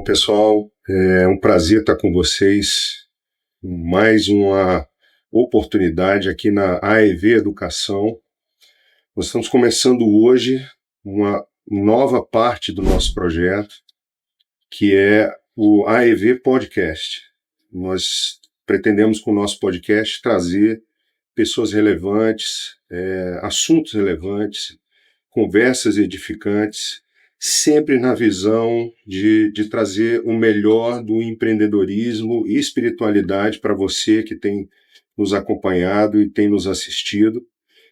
Bom, pessoal, é um prazer estar com vocês. Mais uma oportunidade aqui na AEV Educação. Nós estamos começando hoje uma nova parte do nosso projeto, que é o AEV Podcast. Nós pretendemos, com o nosso podcast, trazer pessoas relevantes, assuntos relevantes, conversas edificantes, sempre na visão de trazer o melhor do empreendedorismo e espiritualidade para você que tem nos acompanhado e tem nos assistido.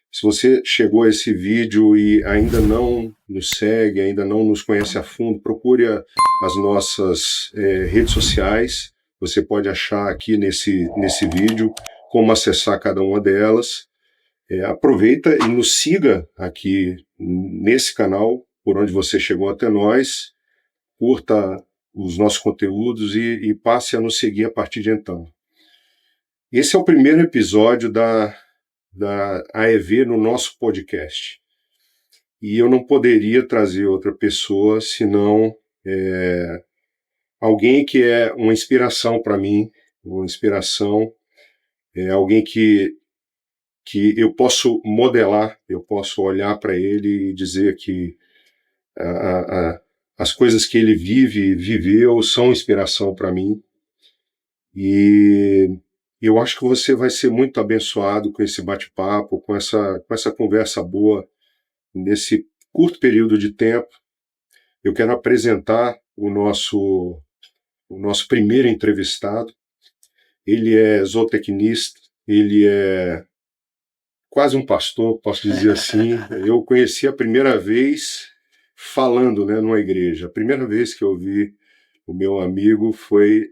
Se você chegou a esse vídeo e ainda não nos segue, ainda não nos conhece a fundo, procure as nossas redes sociais. Você pode achar aqui nesse vídeo como acessar cada uma delas. Aproveita e nos siga aqui nesse canal, por onde você chegou até nós, curta os nossos conteúdos e passe a nos seguir a partir de então. Esse é o primeiro episódio da AEV no nosso podcast. E eu não poderia trazer outra pessoa senão alguém que é uma inspiração para mim, uma inspiração, alguém que eu posso modelar, eu posso olhar para ele e dizer que as coisas que ele viveu são inspiração para mim. E eu acho que você vai ser muito abençoado com esse bate-papo, com essa conversa boa nesse curto período de tempo. Eu quero apresentar o nosso primeiro entrevistado. Ele é zootecnista, ele é quase um pastor, posso dizer assim. Eu o conheci a primeira vez falando, numa igreja. A primeira vez que eu vi o meu amigo foi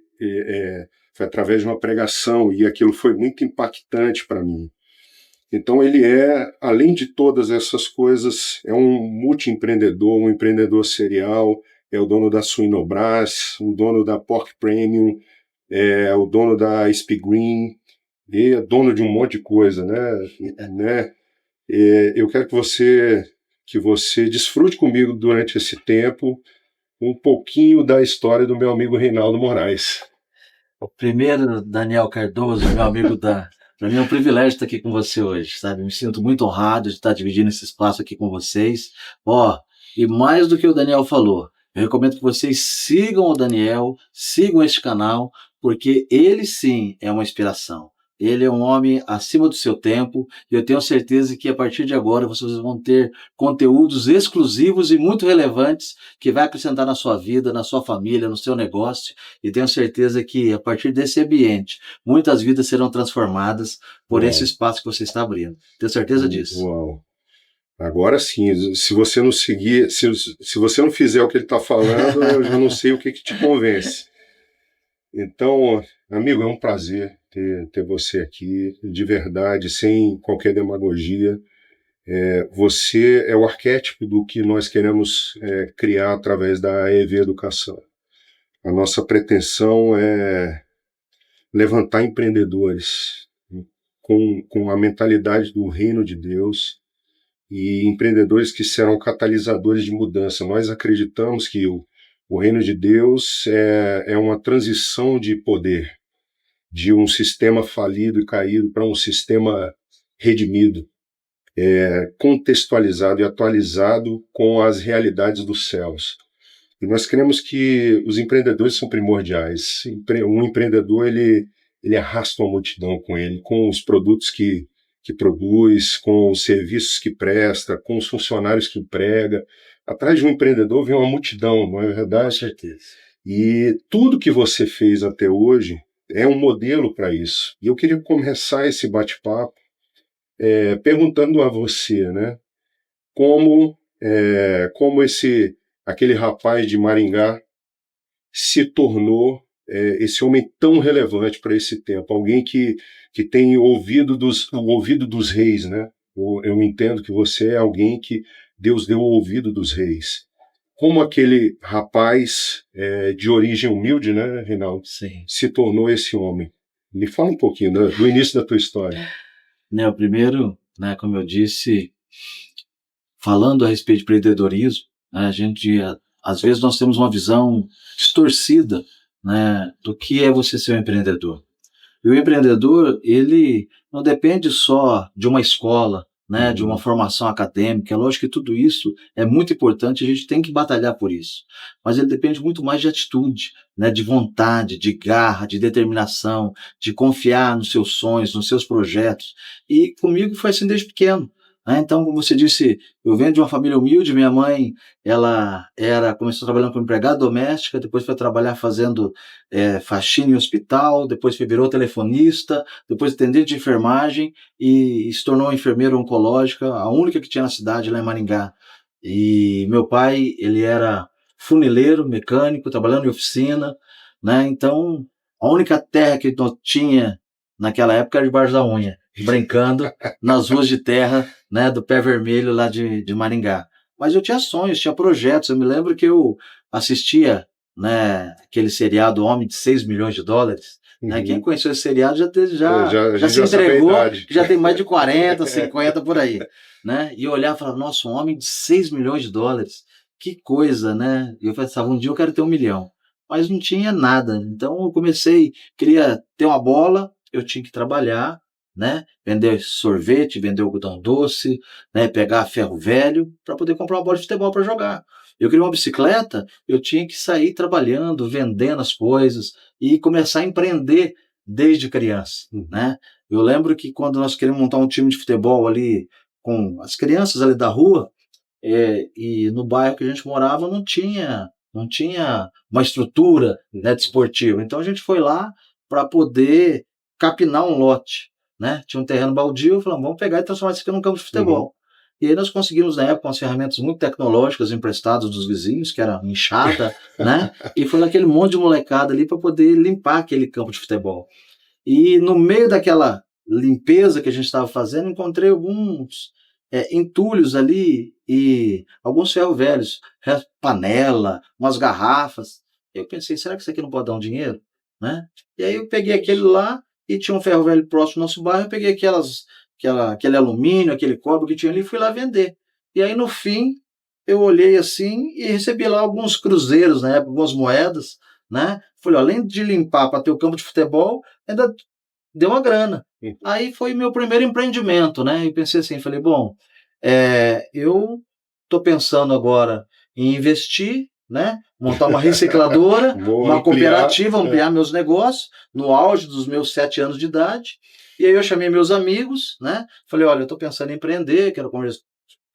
através de uma pregação, e aquilo foi muito impactante para mim. Então ele além de todas essas coisas, é um multi-empreendedor, um empreendedor serial, é o dono da Suinobras, o dono da Pork Premium, é o dono da SP Green, e é dono de um monte de coisa, né? Eu quero que você desfrute comigo durante esse tempo um pouquinho da história do meu amigo Reinaldo Moraes. O primeiro, Daniel Cardoso, meu amigo, para mim é um privilégio estar aqui com você hoje, sabe? Me sinto muito honrado de estar dividindo esse espaço aqui com vocês. E mais do que o Daniel falou, eu recomendo que vocês sigam o Daniel, sigam este canal, porque ele sim é uma inspiração. Ele é um homem acima do seu tempo, e eu tenho certeza que a partir de agora vocês vão ter conteúdos exclusivos e muito relevantes que vai acrescentar na sua vida, na sua família, no seu negócio, e tenho certeza que a partir desse ambiente muitas vidas serão transformadas por esse espaço que você está abrindo. Tenho certeza disso. Uau! Agora sim, se você não seguir, se você não fizer o que ele está falando, eu já não sei o que te convence. Então, amigo, é um prazer ter você aqui, de verdade, sem qualquer demagogia. Você é o arquétipo do que nós queremos criar através da AEV Educação. A nossa pretensão é levantar empreendedores com a mentalidade do reino de Deus e empreendedores que serão catalisadores de mudança. Nós acreditamos que o reino de Deus é uma transição de poder, de um sistema falido e caído para um sistema redimido, contextualizado e atualizado com as realidades dos céus. E nós cremos que os empreendedores são primordiais. Um empreendedor, ele arrasta uma multidão com ele, com os produtos que produz, com os serviços que presta, com os funcionários que emprega. Atrás de um empreendedor vem uma multidão, não é verdade? Com certeza. E tudo que você fez até hoje é um modelo para isso. E eu queria começar esse bate-papo perguntando a você, como aquele rapaz de Maringá se tornou esse homem tão relevante para esse tempo, alguém que tem o ouvido dos reis, né? Eu entendo que você é alguém que Deus deu o ouvido dos reis. Como aquele rapaz de origem humilde, né, Reinaldo? Sim. Se tornou esse homem. Me fala um pouquinho do início da tua história. O primeiro, como eu disse, falando a respeito de empreendedorismo, a gente às vezes nós temos uma visão distorcida, né, do que é você ser um empreendedor. E o empreendedor, ele não depende só de uma escola, né, de uma formação acadêmica. É lógico que tudo isso é muito importante, a gente tem que batalhar por isso. Mas ele depende muito mais de atitude, né, de vontade, de garra, de determinação, de confiar nos seus sonhos, nos seus projetos. E comigo foi assim desde pequeno. Né? Então, como você disse, eu venho de uma família humilde, minha mãe, começou trabalhando como empregada doméstica, depois foi trabalhar fazendo faxina em hospital, depois virou telefonista, depois atendente de enfermagem e se tornou enfermeira oncológica, a única que tinha na cidade, lá em Maringá. E meu pai, ele era funileiro, mecânico, trabalhando em oficina, né? Então, a única terra que eu tinha naquela época era debaixo da unha, brincando nas ruas de terra, né, do Pé Vermelho lá de Maringá. Mas eu tinha sonhos, tinha projetos. Eu me lembro que eu assistia, né, aquele seriado Homem de 6 milhões de dólares. Né? Quem conheceu esse seriado já se entregou, já tem mais de 40, 50 por aí. Né? E eu olhava e falava, nossa, um homem de 6 milhões de dólares, que coisa, né? E eu pensava, um dia eu quero ter 1 milhão. Mas não tinha nada. Então eu queria ter uma bola, eu tinha que trabalhar, né? Vender sorvete, vender algodão doce, né? Pegar ferro velho para poder comprar uma bola de futebol para jogar. Eu queria uma bicicleta, eu tinha que sair trabalhando, vendendo as coisas e começar a empreender desde criança, né? Eu lembro que quando nós queríamos montar um time de futebol ali com as crianças ali da rua, e no bairro que a gente morava não tinha uma estrutura, né, desportiva. Então a gente foi lá para poder capinar um lote, né? Tinha um terreno baldio, falamos, vamos pegar e transformar isso aqui num campo de futebol. E aí nós conseguimos, na época, umas ferramentas muito tecnológicas emprestadas dos vizinhos, que era enxada, né? E foi naquele monte de molecada ali para poder limpar aquele campo de futebol. E no meio daquela limpeza que a gente estava fazendo, encontrei alguns entulhos ali e alguns ferros velhos, panela, umas garrafas. Eu pensei, será que isso aqui não pode dar um dinheiro? Né? E aí eu peguei aquele lá e tinha um ferro velho próximo do nosso bairro, eu peguei aquele alumínio, aquele cobre que tinha ali e fui lá vender. E aí no fim eu olhei assim e recebi lá alguns cruzeiros, na época, algumas moedas, né? Falei, além de limpar para ter o campo de futebol, ainda deu uma grana. Aí foi meu primeiro empreendimento, né? E pensei assim, falei, bom, eu estou pensando agora em investir, né? Montar uma recicladora, uma cooperativa, ampliar meus negócios, no auge dos meus 7 anos de idade. E aí eu chamei meus amigos, né? Falei, olha, eu estou pensando em empreender, quero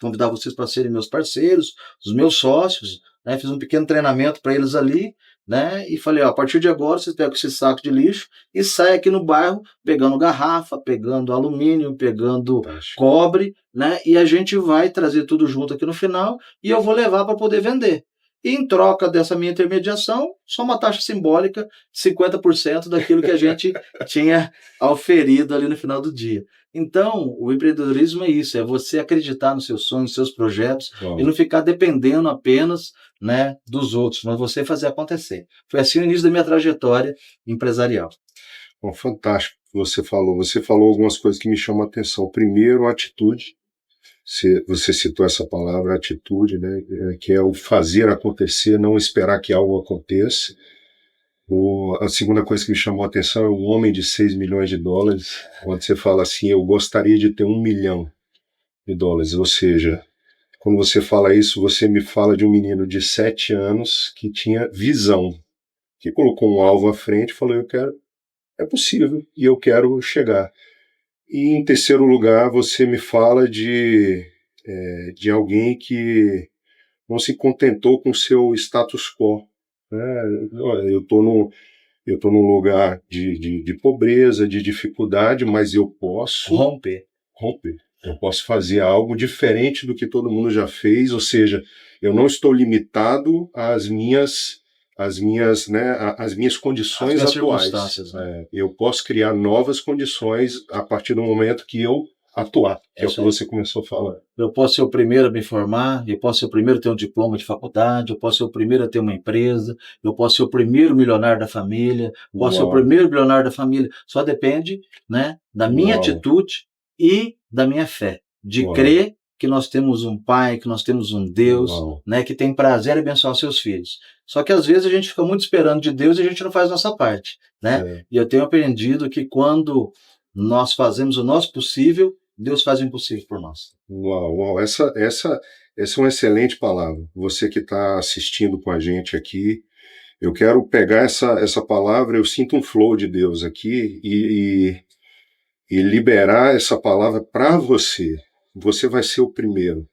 convidar vocês para serem meus parceiros, os meus sócios, né? Fiz um pequeno treinamento para eles ali, né? E falei, ó, a partir de agora vocês pegam esse saco de lixo e saem aqui no bairro pegando garrafa, pegando alumínio, pegando cobre, né? E a gente vai trazer tudo junto aqui no final e eu vou levar para poder vender. E em troca dessa minha intermediação, só uma taxa simbólica, 50% daquilo que a gente tinha auferido ali no final do dia. Então, o empreendedorismo é isso, é você acreditar nos seus sonhos, nos seus projetos, e não ficar dependendo apenas, né, dos outros, mas você fazer acontecer. Foi assim o início da minha trajetória empresarial. Bom, fantástico o que você falou. Você falou algumas coisas que me chamam a atenção. Primeiro, a atitude. Você citou essa palavra, atitude, né? Que é o fazer acontecer, não esperar que algo aconteça. A segunda coisa que me chamou a atenção é o homem de 6 milhões de dólares, quando você fala assim, eu gostaria de ter 1 milhão de dólares. Ou seja, quando você fala isso, você me fala de um menino de 7 anos que tinha visão, que colocou um alvo à frente e falou, é possível e eu quero chegar. E em terceiro lugar, você me fala de alguém que não se contentou com o seu status quo. Né? Eu estou num lugar de pobreza, de dificuldade, mas eu posso romper. Eu posso fazer algo diferente do que todo mundo já fez, ou seja, eu não estou limitado às minhas condições atuais. Né? Eu posso criar novas condições a partir do momento que eu atuar, que é o que você começou a falar. Eu posso ser o primeiro a me formar, eu posso ser o primeiro a ter um diploma de faculdade, eu posso ser o primeiro a ter uma empresa, eu posso ser o primeiro milionário da família, eu posso ser o primeiro bilionário da família. Só depende, né, da minha atitude e da minha fé, de crer que nós temos um Pai, que nós temos um Deus, né, que tem prazer em abençoar os seus filhos. Só que às vezes a gente fica muito esperando de Deus e a gente não faz a nossa parte, né? E eu tenho aprendido que quando nós fazemos o nosso possível, Deus faz o impossível por nós. Uau. Essa é uma excelente palavra. Você que está assistindo com a gente aqui, eu quero pegar essa palavra, eu sinto um flow de Deus aqui e liberar essa palavra para você. Você vai ser o primeiro.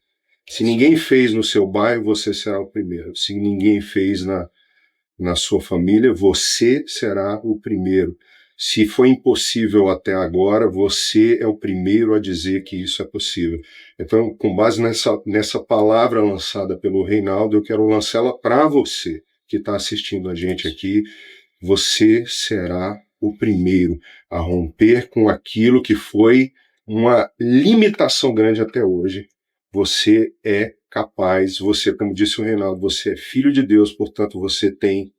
Se ninguém fez no seu bairro, você será o primeiro. Se ninguém fez na sua família, você será o primeiro. Se foi impossível até agora, você é o primeiro a dizer que isso é possível. Então, com base nessa palavra lançada pelo Reinaldo, eu quero lançá-la para você que está assistindo a gente aqui. Você será o primeiro a romper com aquilo que foi uma limitação grande até hoje. Você é capaz, você, como disse o Reinaldo, você é filho de Deus, portanto você tem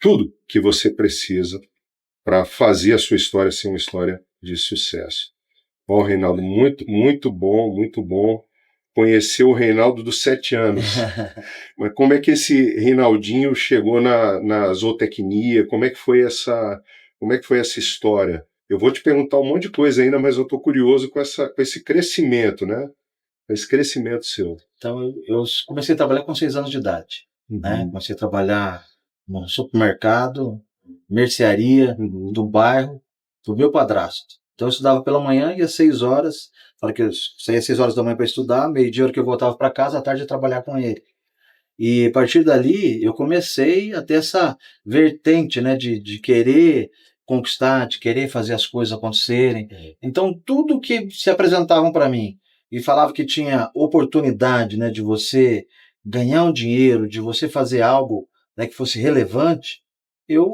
tudo que você precisa para fazer a sua história ser uma história de sucesso. Bom, Reinaldo, muito bom conhecer o Reinaldo dos 7 anos. Mas como é que esse Reinaldinho chegou na zootecnia? Como é que foi essa história? Eu vou te perguntar um monte de coisa ainda, mas eu estou curioso com esse crescimento, né? Esse crescimento seu. Então, eu comecei a trabalhar com 6 anos de idade. Né? Comecei a trabalhar no supermercado, mercearia do bairro, do meu padrasto. Então, eu estudava pela manhã, ia às 6 horas, falei que eu saía às 6 horas da manhã para estudar, meio-dia hora que eu voltava para casa, à tarde eu ia trabalhar com ele. E a partir dali, eu comecei a ter essa vertente, né, de querer conquistar, de querer fazer as coisas acontecerem. Então, tudo que se apresentavam para mim e falava que tinha oportunidade, né, de você ganhar um dinheiro, de você fazer algo, né, que fosse relevante, eu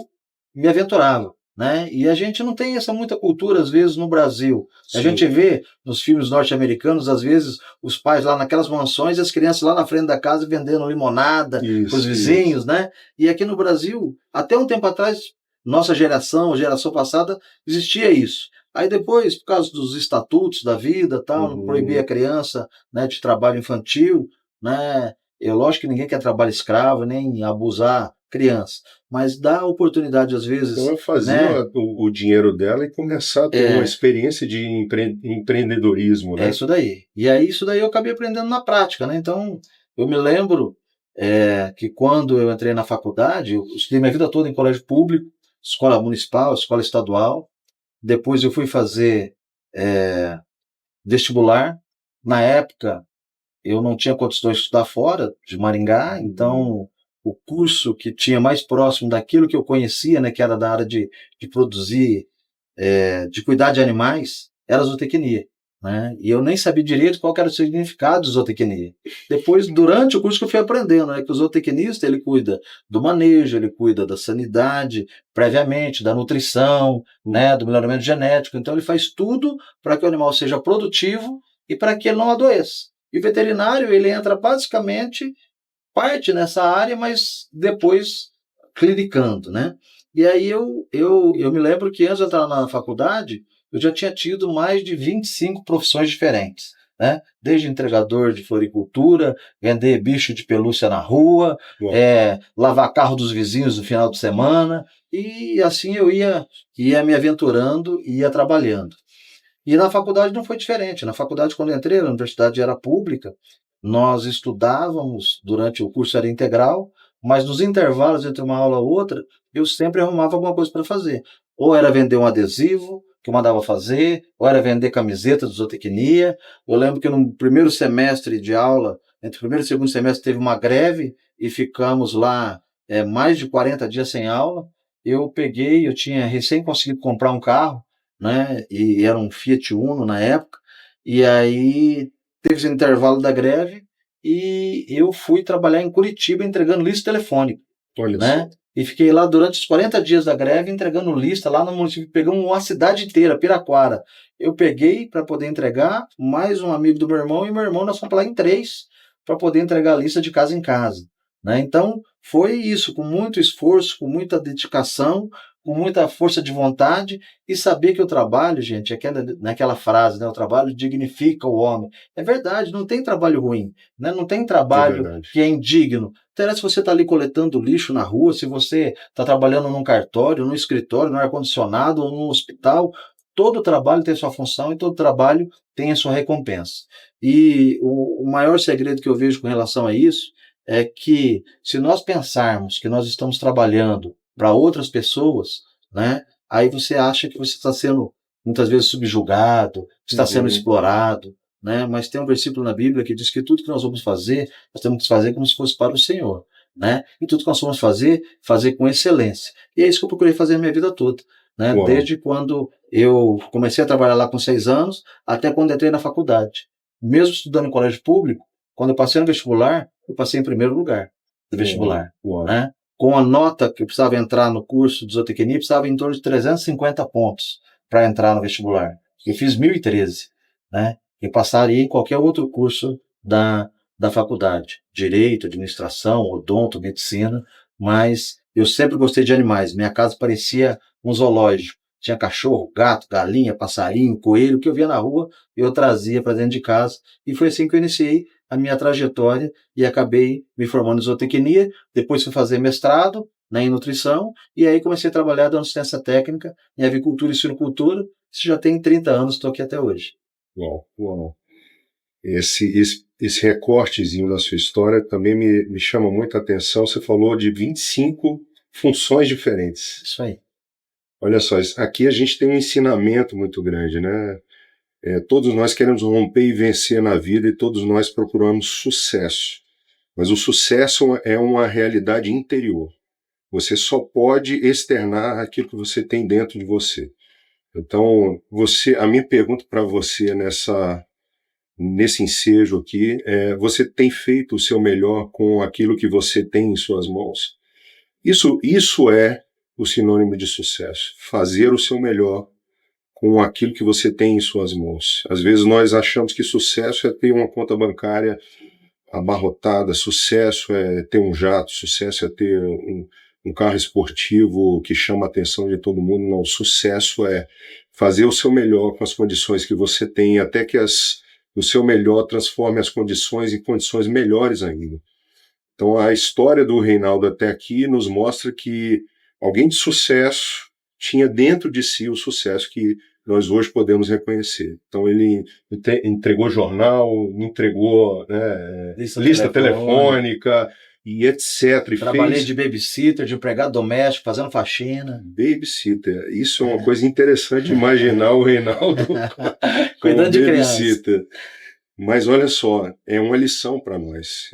me aventurava. Né? E a gente não tem essa muita cultura, às vezes, no Brasil. Sim. A gente vê nos filmes norte-americanos, às vezes, os pais lá naquelas mansões e as crianças lá na frente da casa vendendo limonada para os vizinhos, né? E aqui no Brasil, até um tempo atrás, nossa geração, a geração passada, existia isso. Aí depois, por causa dos estatutos da vida, tal, não proibir a criança, né, de trabalho infantil, né? Lógico que ninguém quer trabalho escravo, nem abusar criança, mas dá oportunidade às vezes. Então eu fazia, né, o dinheiro dela e começar a ter uma experiência de empreendedorismo, né? É isso daí. E aí isso daí eu acabei aprendendo na prática, né? Então eu me lembro que quando eu entrei na faculdade, eu estudei minha vida toda em colégio público, escola municipal, escola estadual. Depois eu fui fazer vestibular. Na época eu não tinha condições de estudar fora de Maringá, então o curso que tinha mais próximo daquilo que eu conhecia, né, que era da área de produzir, de cuidar de animais, era zootecnia. Né? E eu nem sabia direito qual era o significado de zootecnia. Depois, durante o curso que eu fui aprendendo, né, que o zootecnista ele cuida do manejo, ele cuida da sanidade, previamente, da nutrição, né, do melhoramento genético. Então ele faz tudo para que o animal seja produtivo e para que ele não adoeça. E o veterinário ele entra basicamente parte nessa área, mas depois clinicando, né? E aí eu me lembro que antes de entrar na faculdade, eu já tinha tido mais de 25 profissões diferentes, né? Desde entregador de floricultura, vender bicho de pelúcia na rua, lavar carro dos vizinhos no final de semana, e assim eu ia me aventurando e ia trabalhando. E na faculdade não foi diferente. Na faculdade, quando eu entrei, a universidade era pública, nós estudávamos, durante o curso era integral, mas nos intervalos entre uma aula e outra, eu sempre arrumava alguma coisa para fazer. Ou era vender um adesivo, que eu mandava fazer, ou era vender camiseta de zootecnia. Eu lembro que no primeiro semestre de aula, entre o primeiro e o segundo semestre, teve uma greve e ficamos lá mais de 40 dias sem aula. Eu tinha recém conseguido comprar um carro, né? E era um Fiat Uno na época, e aí teve esse intervalo da greve e eu fui trabalhar em Curitiba entregando lista telefônica. Olha, né? E fiquei lá durante os 40 dias da greve entregando lista lá no município, pegamos uma cidade inteira, Piraquara. Eu peguei para poder entregar, mais um amigo do meu irmão, e meu irmão nós fomos lá em 3 para poder entregar a lista de casa em casa. Né? Então foi isso, com muito esforço, com muita dedicação, com muita força de vontade e saber que o trabalho, gente, naquela frase, né, o trabalho dignifica o homem. É verdade, não tem trabalho ruim, né? Não tem trabalho que é indigno. Interessa se você está ali coletando lixo na rua, se você está trabalhando num cartório, num escritório, no ar-condicionado ou num hospital, todo trabalho tem sua função e todo trabalho tem a sua recompensa. E o maior segredo que eu vejo com relação a isso é que se nós pensarmos que nós estamos trabalhando para outras pessoas, né, aí você acha que você está sendo muitas vezes subjugado, está sendo explorado, né, mas tem um versículo na Bíblia que diz que tudo que nós vamos fazer, nós temos que fazer como se fosse para o Senhor, né, e tudo que nós vamos fazer, fazer com excelência. E é isso que eu procurei fazer a minha vida toda, né, desde quando eu comecei a trabalhar lá com 6 anos, até quando entrei na faculdade. Mesmo estudando em colégio público, quando eu passei no vestibular, eu passei em primeiro lugar do vestibular, né? Com a nota que eu precisava entrar no curso de zootecnia, precisava em torno de 350 pontos para entrar no vestibular. Eu fiz 1013, né? E passaria em qualquer outro curso da faculdade, direito, administração, odonto, medicina, mas eu sempre gostei de animais. Minha casa parecia um zoológico. Tinha cachorro, gato, galinha, passarinho, coelho, que eu via na rua, eu trazia para dentro de casa. E foi assim que eu iniciei a minha trajetória e acabei me formando em zootecnia. Depois fui fazer mestrado, né, em nutrição, e aí comecei a trabalhar dando assistência técnica em avicultura e suinocultura. Isso já tem 30 anos, estou aqui até hoje. Uau. Esse recortezinho da sua história também me chama muita atenção. Você falou de 25 funções diferentes. Isso aí. Olha só, aqui a gente tem um ensinamento muito grande, né? Todos nós queremos romper e vencer na vida e todos nós procuramos sucesso. Mas o sucesso é uma realidade interior. Você só pode externar aquilo que você tem dentro de você. Então, a minha pergunta para você nesse ensejo aqui é: você tem feito o seu melhor com aquilo que você tem em suas mãos? Isso é o sinônimo de sucesso. Fazer o seu melhor com aquilo que você tem em suas mãos. Às vezes nós achamos que sucesso é ter uma conta bancária abarrotada, sucesso é ter um jato, sucesso é ter um carro esportivo que chama a atenção de todo mundo. Não, sucesso é fazer o seu melhor com as condições que você tem, até que o seu melhor transforme as condições em condições melhores ainda. Então a história do Reinaldo até aqui nos mostra que alguém de sucesso tinha dentro de si o sucesso que nós hoje podemos reconhecer. Então ele entregou jornal, entregou, né, lista telefônica e etc. Trabalhei de babysitter, de empregado doméstico, fazendo faxina. Babysitter. Isso é uma coisa interessante imaginar o Reinaldo cuidando de babysitter. Mas olha só, é uma lição para nós.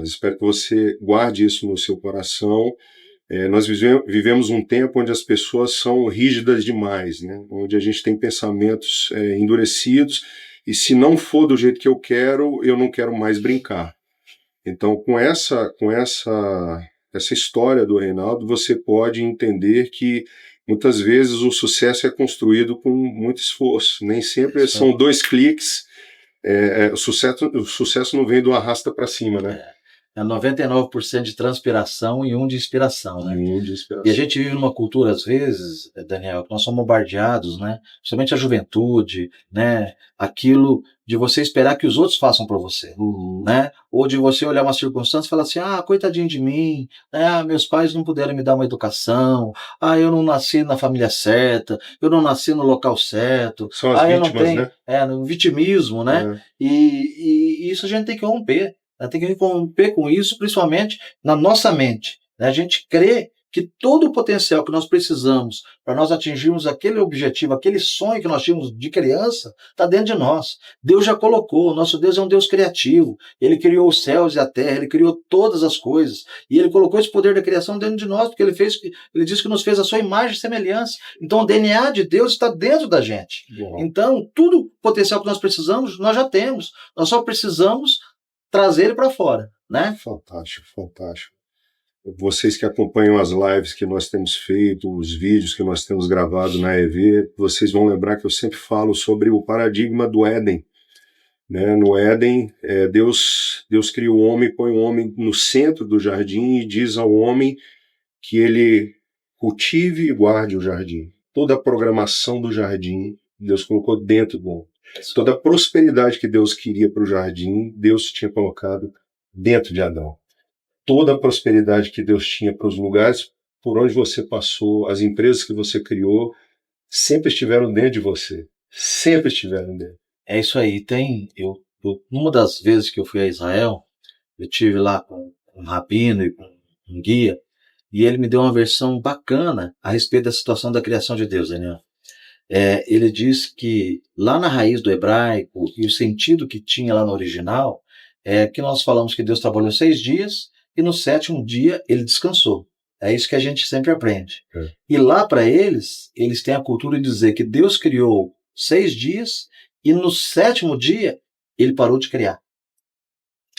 Espero que você guarde isso no seu coração. Nós vivemos um tempo onde as pessoas são rígidas demais, né? Onde a gente tem pensamentos endurecidos, e se não for do jeito que eu não quero mais brincar. Então, com essa história do Reinaldo, você pode entender que muitas vezes o sucesso é construído com muito esforço. Nem sempre são 2 cliques. O sucesso não vem do arrasta para cima, né? É 99% de transpiração e 1% de inspiração, né? E a gente vive numa cultura, às vezes, Daniel, que nós somos bombardeados, né? Principalmente a juventude, né? Aquilo de você esperar que os outros façam para você, né? Ou de você olhar uma circunstância e falar assim: coitadinho de mim, meus pais não puderam me dar uma educação, eu não nasci na família certa, eu não nasci no local certo. São as vítimas, eu não tenho, né? No vitimismo, né? E isso a gente tem que romper. Tem que romper com isso, principalmente na nossa mente. A gente crê que todo o potencial que nós precisamos para nós atingirmos aquele objetivo, aquele sonho que nós tínhamos de criança, está dentro de nós. Deus já colocou, o nosso Deus é um Deus criativo. Ele criou os céus e a terra, Ele criou todas as coisas. E Ele colocou esse poder da criação dentro de nós, porque Ele disse que nos fez a sua imagem e semelhança. Então o DNA de Deus está dentro da gente. Então todo o potencial que nós precisamos, nós já temos. Nós só precisamos trazer ele para fora, né? Fantástico. Vocês que acompanham as lives que nós temos feito, os vídeos que nós temos gravado na AEV, vocês vão lembrar que eu sempre falo sobre o paradigma do Éden. Né? No Éden, Deus cria o homem, põe o homem no centro do jardim e diz ao homem que ele Cultive e guarde o jardim. Toda a programação do jardim, Deus colocou dentro do homem. Toda a prosperidade que Deus queria para o jardim, Deus tinha colocado dentro de Adão. Toda a prosperidade que Deus tinha para os lugares por onde você passou, as empresas que você criou, sempre estiveram dentro de você. Sempre estiveram dentro. É isso aí. Numa das vezes que eu fui a Israel, eu tive lá com um rabino e com um guia, e ele me deu uma versão bacana a respeito da situação da criação de Deus, Daniel. Ele diz que lá na raiz do hebraico, e o sentido que tinha lá no original, é que nós falamos que Deus trabalhou 6 dias e no 7º dia ele descansou. É isso que a gente sempre aprende. E lá para eles têm a cultura de dizer que Deus criou 6 dias e no 7º dia ele parou de criar.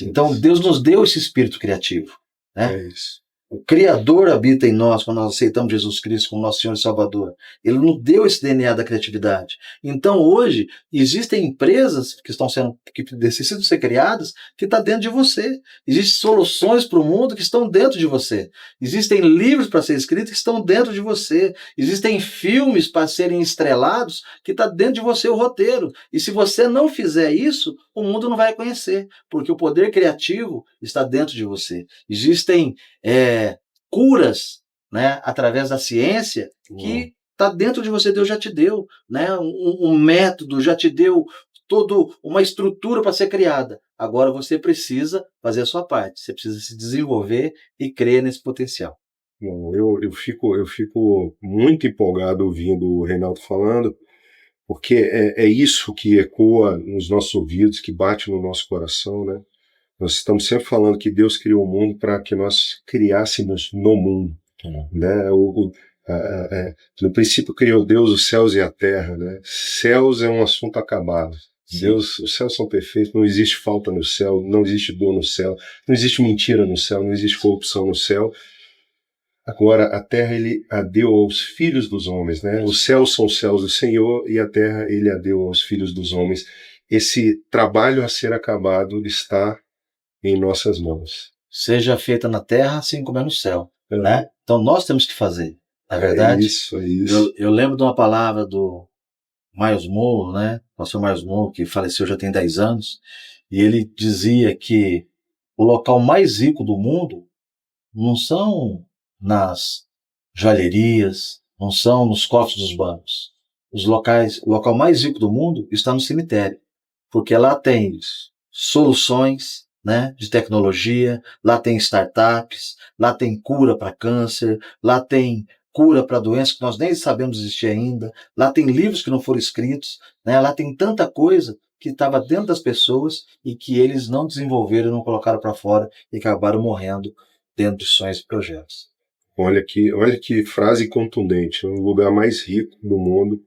Então Deus nos deu esse espírito criativo, né? É isso. O Criador habita em nós quando nós aceitamos Jesus Cristo como nosso Senhor e Salvador. Ele nos deu esse DNA da criatividade. Então, hoje, existem empresas que necessitam ser criadas que estão dentro de você. Existem soluções para o mundo que estão dentro de você. Existem livros para ser escritos que estão dentro de você. Existem filmes para serem estrelados que está dentro de você o roteiro. E se você não fizer isso, o mundo não vai conhecer, porque o poder criativo está dentro de você. Existem curas, né, através da ciência que está dentro de você, Deus já te deu, né, um método, já te deu toda uma estrutura para ser criada. Agora você precisa fazer a sua parte, você precisa se desenvolver e crer nesse potencial. Bom, eu fico muito empolgado ouvindo o Reinaldo falando, porque é isso que ecoa nos nossos ouvidos, que bate no nosso coração, né? Nós estamos sempre falando que Deus criou o mundo para que nós criássemos no mundo. Né? No princípio criou Deus os céus e a terra. Né? Céus é um assunto acabado. Deus, os céus são perfeitos, não existe falta no céu, não existe dor no céu, não existe mentira no céu, não existe corrupção no céu. Agora, a terra ele a deu aos filhos dos homens. Né? Os céus são os céus do Senhor e a terra ele a deu aos filhos dos homens. Esse trabalho a ser acabado está em nossas mãos. Seja feita na terra, assim como é no céu. Né? Então nós temos que fazer, na verdade. É isso. Eu lembro de uma palavra do Miles Monroe, né? Pastor Miles Monroe, que faleceu já tem 10 anos, e ele dizia que o local mais rico do mundo não são nas joalherias, não são nos cofres dos bancos. O local mais rico do mundo está no cemitério, porque lá tem soluções, né, de tecnologia, lá tem startups, lá tem cura para câncer, lá tem cura para doenças que nós nem sabemos existir ainda, lá tem livros que não foram escritos, né, lá tem tanta coisa que estava dentro das pessoas e que eles não desenvolveram, não colocaram para fora e acabaram morrendo dentro de sonhos e projetos. Olha que frase contundente. O lugar mais rico do mundo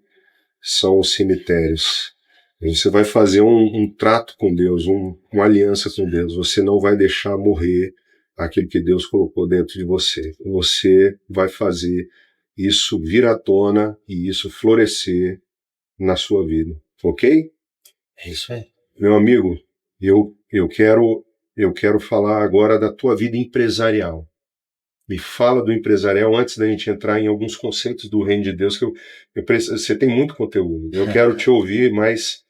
são os cemitérios. Você vai fazer um trato com Deus, uma aliança com Deus. Você não vai deixar morrer aquilo que Deus colocou dentro de você. Você vai fazer isso vir à tona e isso florescer na sua vida. Ok? É isso aí. Meu amigo, eu quero falar agora da tua vida empresarial. Me fala do empresarial antes da gente entrar em alguns conceitos do reino de Deus, que você tem muito conteúdo. Eu quero te ouvir, mas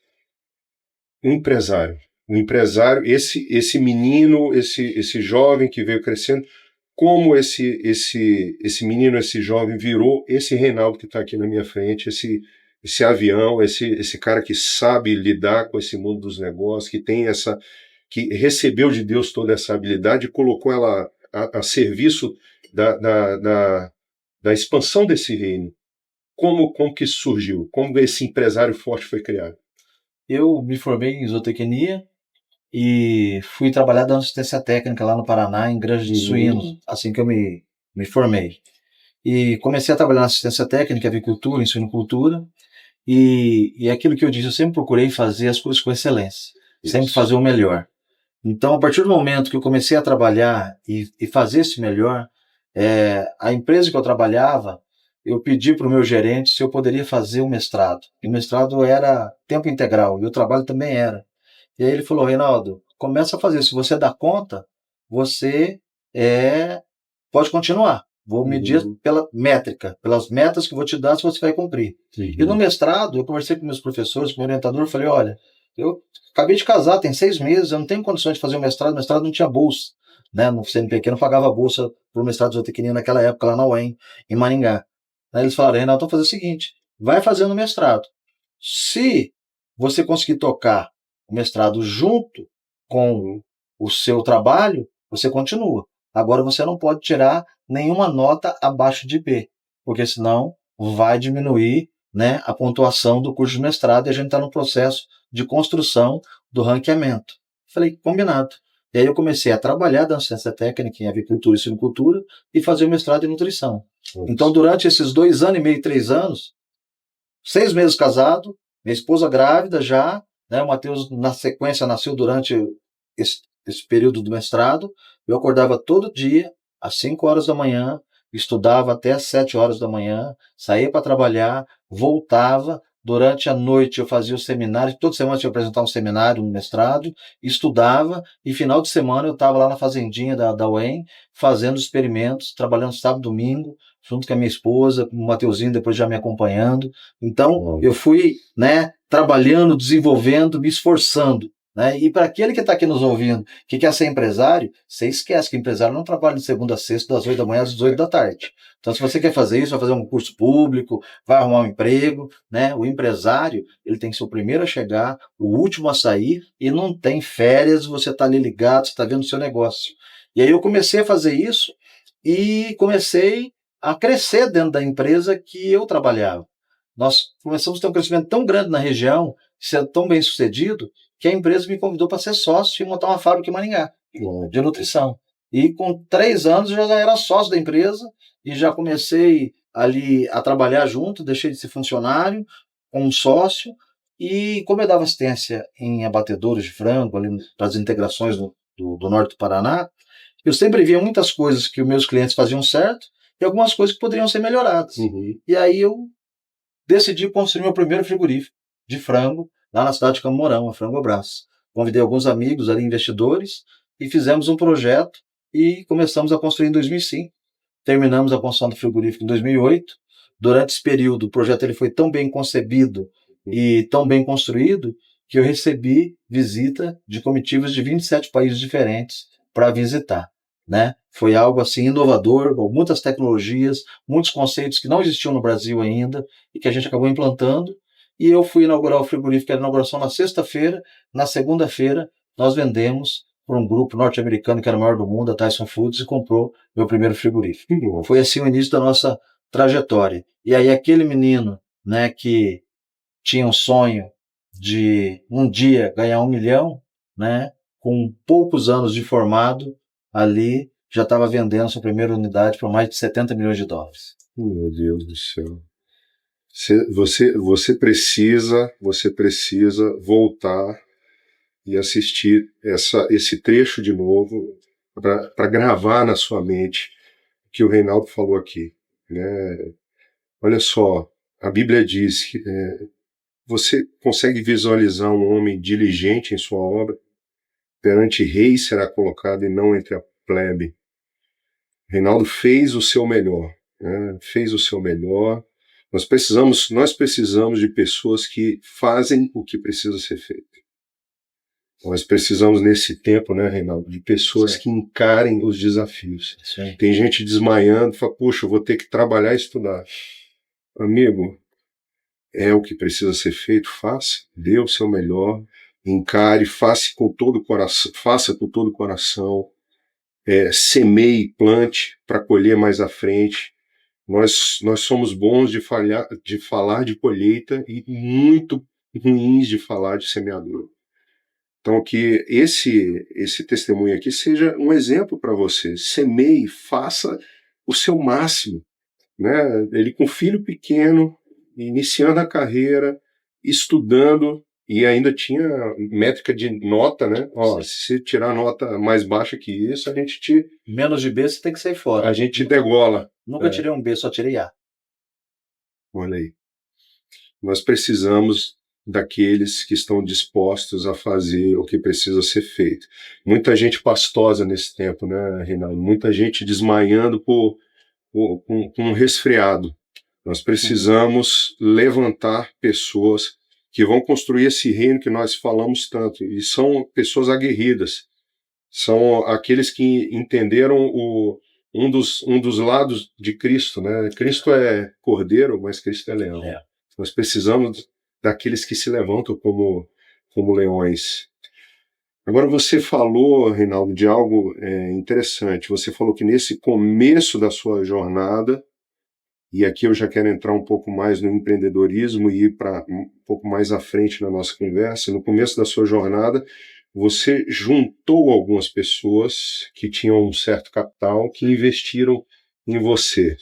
o empresário, esse menino, esse jovem que veio crescendo, como esse menino, esse jovem virou esse Reinaldo que está aqui na minha frente, esse avião, esse cara que sabe lidar com esse mundo dos negócios, que recebeu de Deus toda essa habilidade e colocou ela a serviço da expansão desse reino. Como que surgiu? Como esse empresário forte foi criado? Eu me formei em zootecnia e fui trabalhar dando assistência técnica lá no Paraná, em granja de suínos, assim que eu me formei. E comecei a trabalhar na assistência técnica, avicultura, em suinocultura, e aquilo que eu disse, eu sempre procurei fazer as coisas com excelência, sempre fazer o melhor. Então, a partir do momento que eu comecei a trabalhar e fazer esse melhor, a empresa que eu trabalhava, eu pedi para o meu gerente se eu poderia fazer um mestrado. E o mestrado era tempo integral, e o trabalho também era. E aí ele falou, Reinaldo, começa a fazer. Se você dá conta, você pode continuar. Vou medir pela métrica, pelas metas que eu vou te dar se você vai cumprir. E no mestrado, eu conversei com meus professores, com o meu orientador, falei, olha, eu acabei de casar, tem 6 meses, eu não tenho condições de fazer o mestrado não tinha bolsa, né? No CNPq não pagava bolsa para o mestrado de zootecnia naquela época, lá na UEM, em Maringá. Aí eles falaram, Reinaldo, então fazer o seguinte, vai fazendo o mestrado. Se você conseguir tocar o mestrado junto com o seu trabalho, você continua. Agora você não pode tirar nenhuma nota abaixo de B, porque senão vai diminuir, né, a pontuação do curso de mestrado e a gente está no processo de construção do ranqueamento. Falei, combinado. E aí eu comecei a trabalhar dando ciência técnica em avicultura e silvicultura e fazer o mestrado em nutrição. Então, durante esses 2 anos e meio, 3 anos, 6 meses casado, minha esposa grávida já, né, o Matheus, na sequência, nasceu durante esse período do mestrado, eu acordava todo dia, às 5 horas da manhã, estudava até às 7 horas da manhã, saía para trabalhar, voltava, durante a noite eu fazia o seminário, toda semana eu tinha que apresentar um seminário no mestrado, estudava, e final de semana eu estava lá na fazendinha da UEM, fazendo experimentos, trabalhando sábado e domingo, junto com a minha esposa, com o Mateuzinho depois já me acompanhando. Então, eu fui, né, trabalhando, desenvolvendo, me esforçando. Né? E para aquele que está aqui nos ouvindo, que quer ser empresário, você esquece que empresário não trabalha de segunda a sexta, das 8 da manhã às 18 da tarde. Então, se você quer fazer isso, vai fazer um curso público, vai arrumar um emprego, né? O empresário, ele tem que ser o primeiro a chegar, o último a sair, e não tem férias, você está ali ligado, você está vendo o seu negócio. E aí eu comecei a fazer isso e comecei a crescer dentro da empresa que eu trabalhava. Nós começamos a ter um crescimento tão grande na região, ser tão bem sucedido, que a empresa me convidou para ser sócio e montar uma fábrica em Maringá, de nutrição. E com 3 anos eu já era sócio da empresa e já comecei ali a trabalhar junto, deixei de ser funcionário, com um sócio, e como eu dava assistência em abatedouros de frango, ali nas integrações do norte do Paraná, eu sempre via muitas coisas que os meus clientes faziam certo e algumas coisas que poderiam ser melhoradas. E aí eu decidi construir meu primeiro frigorífico de frango lá na cidade de Campo Mourão, a Frangobras. Convidei alguns amigos ali, investidores, e fizemos um projeto e começamos a construir em 2005. Terminamos a construção do frigorífico em 2008. Durante esse período, o projeto ele foi tão bem concebido e tão bem construído que eu recebi visita de comitivas de 27 países diferentes para visitar. Né? Foi algo assim inovador, com muitas tecnologias, muitos conceitos que não existiam no Brasil ainda e que a gente acabou implantando. E eu fui inaugurar o frigorífico, era a inauguração na sexta-feira. Na segunda-feira, nós vendemos para um grupo norte-americano que era o maior do mundo, a Tyson Foods, e comprou meu primeiro frigorífico. Foi assim o início da nossa trajetória. E aí aquele menino, né, que tinha um sonho de um dia ganhar 1 milhão, né, com poucos anos de formado, ali já estava vendendo sua primeira unidade por mais de 70 milhões de dólares. Meu Deus do céu. Você precisa voltar e assistir esse trecho de novo para gravar na sua mente o que o Reinaldo falou aqui. Né? Olha só, a Bíblia diz que você consegue visualizar um homem diligente em sua obra, perante reis será colocado e não entre a plebe. Reinaldo fez o seu melhor, né? Fez o seu melhor. Nós precisamos de pessoas que fazem o que precisa ser feito. Nós precisamos, nesse tempo, né, Reinaldo, de pessoas que encarem os desafios. Tem gente desmaiando, fala, puxa, eu vou ter que trabalhar e estudar. Amigo, é o que precisa ser feito, faça, dê o seu melhor, encare, faça com todo o coração, semeie, plante para colher mais à frente. Nós somos bons de falar de colheita e muito ruins de falar de semeadura. Então, que esse testemunho aqui seja um exemplo para você. Semeie, faça o seu máximo. Né? Ele com filho pequeno, iniciando a carreira, estudando, e ainda tinha métrica de nota, né? Ó, se tirar nota mais baixa que isso, a gente te... Menos de B, você tem que sair fora. A gente te degola. Nunca tirei um B, só tirei A. Olha aí. Nós precisamos daqueles que estão dispostos a fazer o que precisa ser feito. Muita gente pastosa nesse tempo, né, Reinaldo? Muita gente desmaiando por com um resfriado. Nós precisamos levantar pessoas que vão construir esse reino que nós falamos tanto. E são pessoas aguerridas. São aqueles que entenderam um dos lados de Cristo, né? Cristo é cordeiro, mas Cristo é leão. Nós precisamos daqueles que se levantam como leões. Agora você falou, Reinaldo, de algo interessante. Você falou que nesse começo da sua jornada, e aqui eu já quero entrar um pouco mais no empreendedorismo e ir para um pouco mais à frente na nossa conversa, no começo da sua jornada, você juntou algumas pessoas que tinham um certo capital, que investiram em você.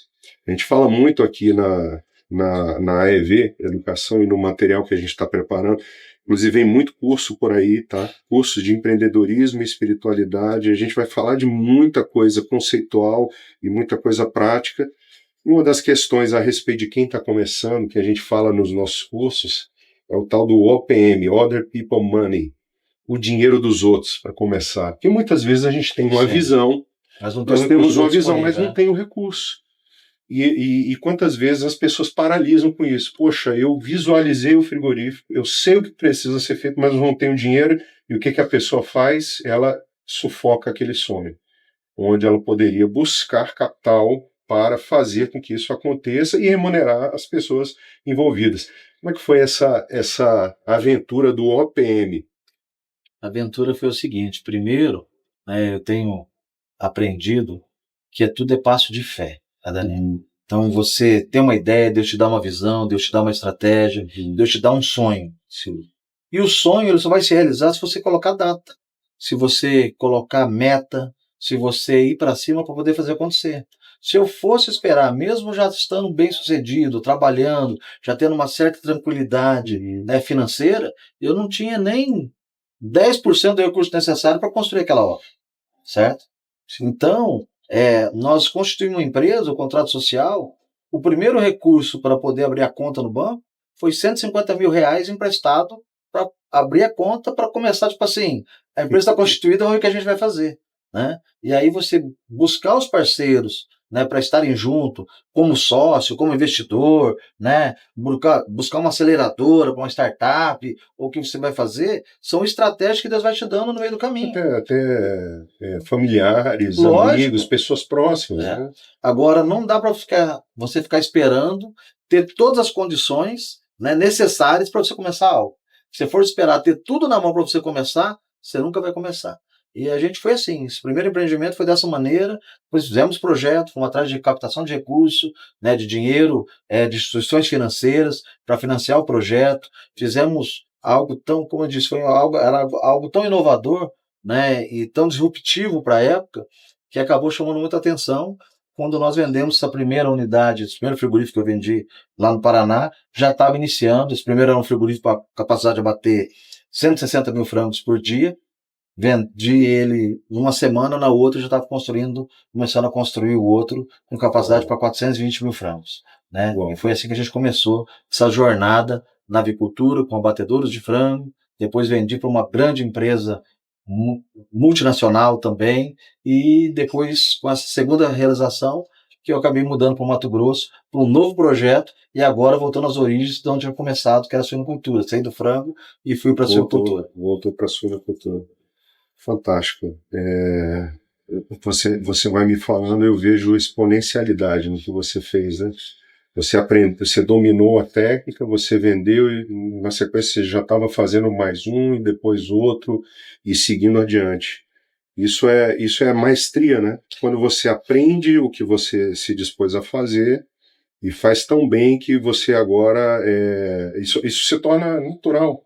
A gente fala muito aqui na AEV, Educação, e no material que a gente está preparando. Inclusive, vem muito curso por aí, tá? Curso de empreendedorismo e espiritualidade. A gente vai falar de muita coisa conceitual e muita coisa prática. Uma das questões a respeito de quem está começando, que a gente fala nos nossos cursos, é o tal do OPM, Other People Money, o dinheiro dos outros, para começar. Porque muitas vezes a gente tem uma visão, nós temos uma visão, mas não tem o recurso. E quantas vezes as pessoas paralisam com isso? Poxa, eu visualizei o frigorífico, eu sei o que precisa ser feito, mas não tenho dinheiro. E o que a pessoa faz? Ela sufoca aquele sonho, onde ela poderia buscar capital para fazer com que isso aconteça e remunerar as pessoas envolvidas. Como é que foi essa aventura do OPM? A aventura foi o seguinte: primeiro, eu tenho aprendido que tudo é passo de fé, tá, Daniel? Então você tem uma ideia, Deus te dá uma visão, Deus te dá uma estratégia, Deus te dá um sonho. Sim. E o sonho ele só vai se realizar se você colocar data, se você colocar meta, se você ir para cima para poder fazer acontecer. Se eu fosse esperar, mesmo já estando bem sucedido, trabalhando, já tendo uma certa tranquilidade, né, financeira, eu não tinha nem 10% do recurso necessário para construir aquela obra, certo? Então, nós constituímos uma empresa, o contrato social, o primeiro recurso para poder abrir a conta no banco foi R$150 mil emprestado para abrir a conta, para começar, tipo assim, a empresa está constituída, vamos ver o que a gente vai fazer, né? E aí você buscar os parceiros, né, para estarem junto, como sócio, como investidor, né, buscar uma aceleradora para uma startup, ou o que você vai fazer, são estratégias que Deus vai te dando no meio do caminho. Até familiares, lógico, amigos, pessoas próximas. Né? Agora, não dá para você ficar esperando ter todas as condições, né, necessárias para você começar algo. Se você for esperar ter tudo na mão para você começar, você nunca vai começar. E a gente foi assim, esse primeiro empreendimento foi dessa maneira, depois fizemos projeto, fomos atrás de captação de recursos, né, de dinheiro, de instituições financeiras para financiar o projeto, fizemos algo tão, como eu disse, era algo tão inovador, né, e tão disruptivo para a época, que acabou chamando muita atenção. Quando nós vendemos essa primeira unidade, esse primeiro frigorífico que eu vendi lá no Paraná, já estava iniciando. Esse primeiro era um frigorífico com a capacidade de abater 160 mil frangos por dia. Vendi ele numa semana, na outra já estava começando a construir o outro com capacidade para 420 mil frangos. Né? E foi assim que a gente começou essa jornada na avicultura, com abatedouros de frango. Depois vendi para uma grande empresa multinacional também, e depois, com essa segunda realização, que eu acabei mudando para o Mato Grosso, para um novo projeto, e agora voltando às origens de onde eu tinha começado, que era a suinocultura. Saí do frango e fui para a suinocultura. Voltou para a suinocultura. Fantástico. Você vai me falando, eu vejo exponencialidade no que você fez, né? Você dominou a técnica, você vendeu e na sequência você já estava fazendo mais um e depois outro e seguindo adiante. Isso é maestria, né? Quando você aprende o que você se dispôs a fazer e faz tão bem que você agora isso se torna natural.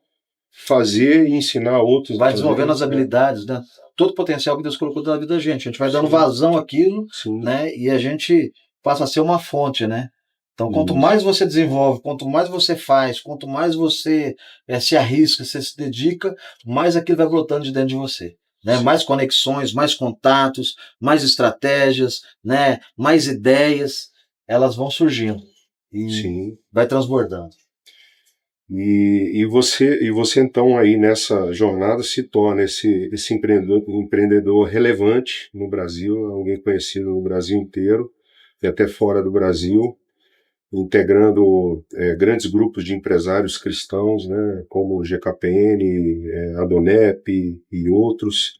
Fazer e ensinar outros. Vai desenvolvendo as habilidades, né? Todo o potencial que Deus colocou na vida da gente. A gente vai dando vazão àquilo, né? E a gente passa a ser uma fonte, né? Então, quanto mais você desenvolve, quanto mais você faz, quanto mais você se arrisca, você se dedica, mais aquilo vai brotando de dentro de você. Né? Mais conexões, mais contatos, mais estratégias, né? Mais ideias, elas vão surgindo. E vai transbordando. E você então aí nessa jornada se torna esse empreendedor relevante no Brasil, alguém conhecido no Brasil inteiro. e até fora do Brasil, integrando grandes grupos de empresários cristãos, né, como o GKPN, Adonep e outros,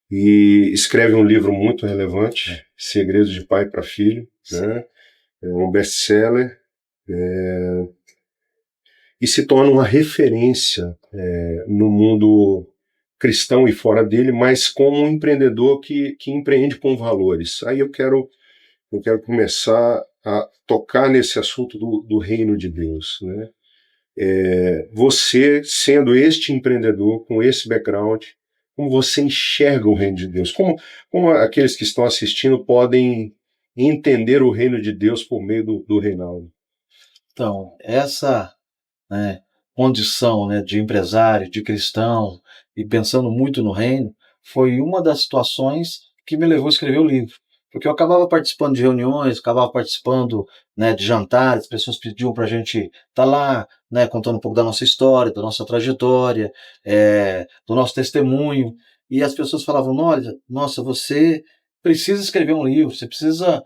e escreve um livro muito relevante, Segredos de Pai para Filho, né, é um best-seller, e se torna uma referência no mundo cristão e fora dele, mas como um empreendedor que empreende com valores. Aí eu quero começar a tocar nesse assunto do reino de Deus, né? Você, sendo este empreendedor, com esse background, como você enxerga o reino de Deus? Como aqueles que estão assistindo podem entender o reino de Deus por meio do Reinaldo? Então, essa, né, condição, né, de empresário, de cristão, e pensando muito no reino, foi uma das situações que me levou a escrever o livro. Porque eu acabava participando de reuniões, acabava participando, né, de jantares, pessoas pediam para a gente estar lá, né, contando um pouco da nossa história, da nossa trajetória, do nosso testemunho, e as pessoas falavam, olha, nossa, você precisa escrever um livro, você precisa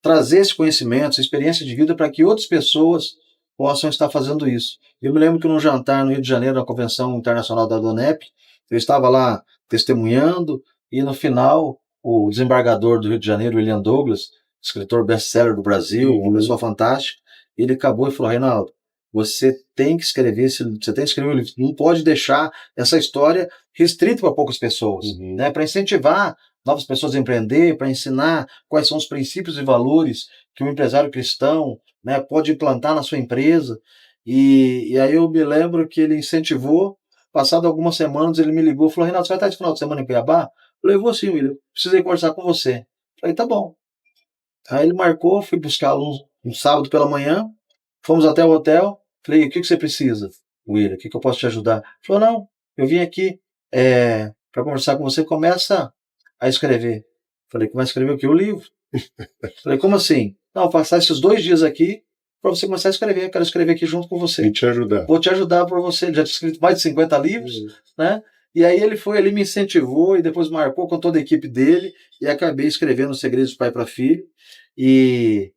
trazer esse conhecimento, essa experiência de vida para que outras pessoas possam estar fazendo isso. Eu me lembro que num jantar no Rio de Janeiro, na Convenção Internacional da Adonep, eu estava lá testemunhando e no final o desembargador do Rio de Janeiro, William Douglas, escritor best-seller do Brasil, uma pessoa fantástica, ele acabou e falou, Reinaldo, você tem que escrever, você tem que escrever um livro, não pode deixar essa história restrita para poucas pessoas, né, para incentivar novas pessoas a empreender, para ensinar quais são os princípios e valores que um empresário cristão, né, pode implantar na sua empresa. E aí eu me lembro que ele incentivou, passado algumas semanas ele me ligou e falou, Reinaldo, você vai estar esse final de semana em Cuiabá? Eu falei, vou sim, William, precisei conversar com você. Eu falei, tá bom. Aí ele marcou, fui buscá-lo um sábado pela manhã, fomos até o hotel, falei, o que você precisa, William, o que eu posso te ajudar? Ele falou, não, eu vim aqui para conversar com você, começa a escrever. Falei, começa a escrever o quê? O livro. Falei, como assim? Não, passar esses 2 dias aqui para você começar a escrever. Eu quero escrever aqui junto com você. E te ajudar. Vou te ajudar para você. Ele já tinha escrito mais de 50 livros, né? E aí ele me incentivou e depois marcou com toda a equipe dele e acabei escrevendo Os Segredos de Pai para Filho. E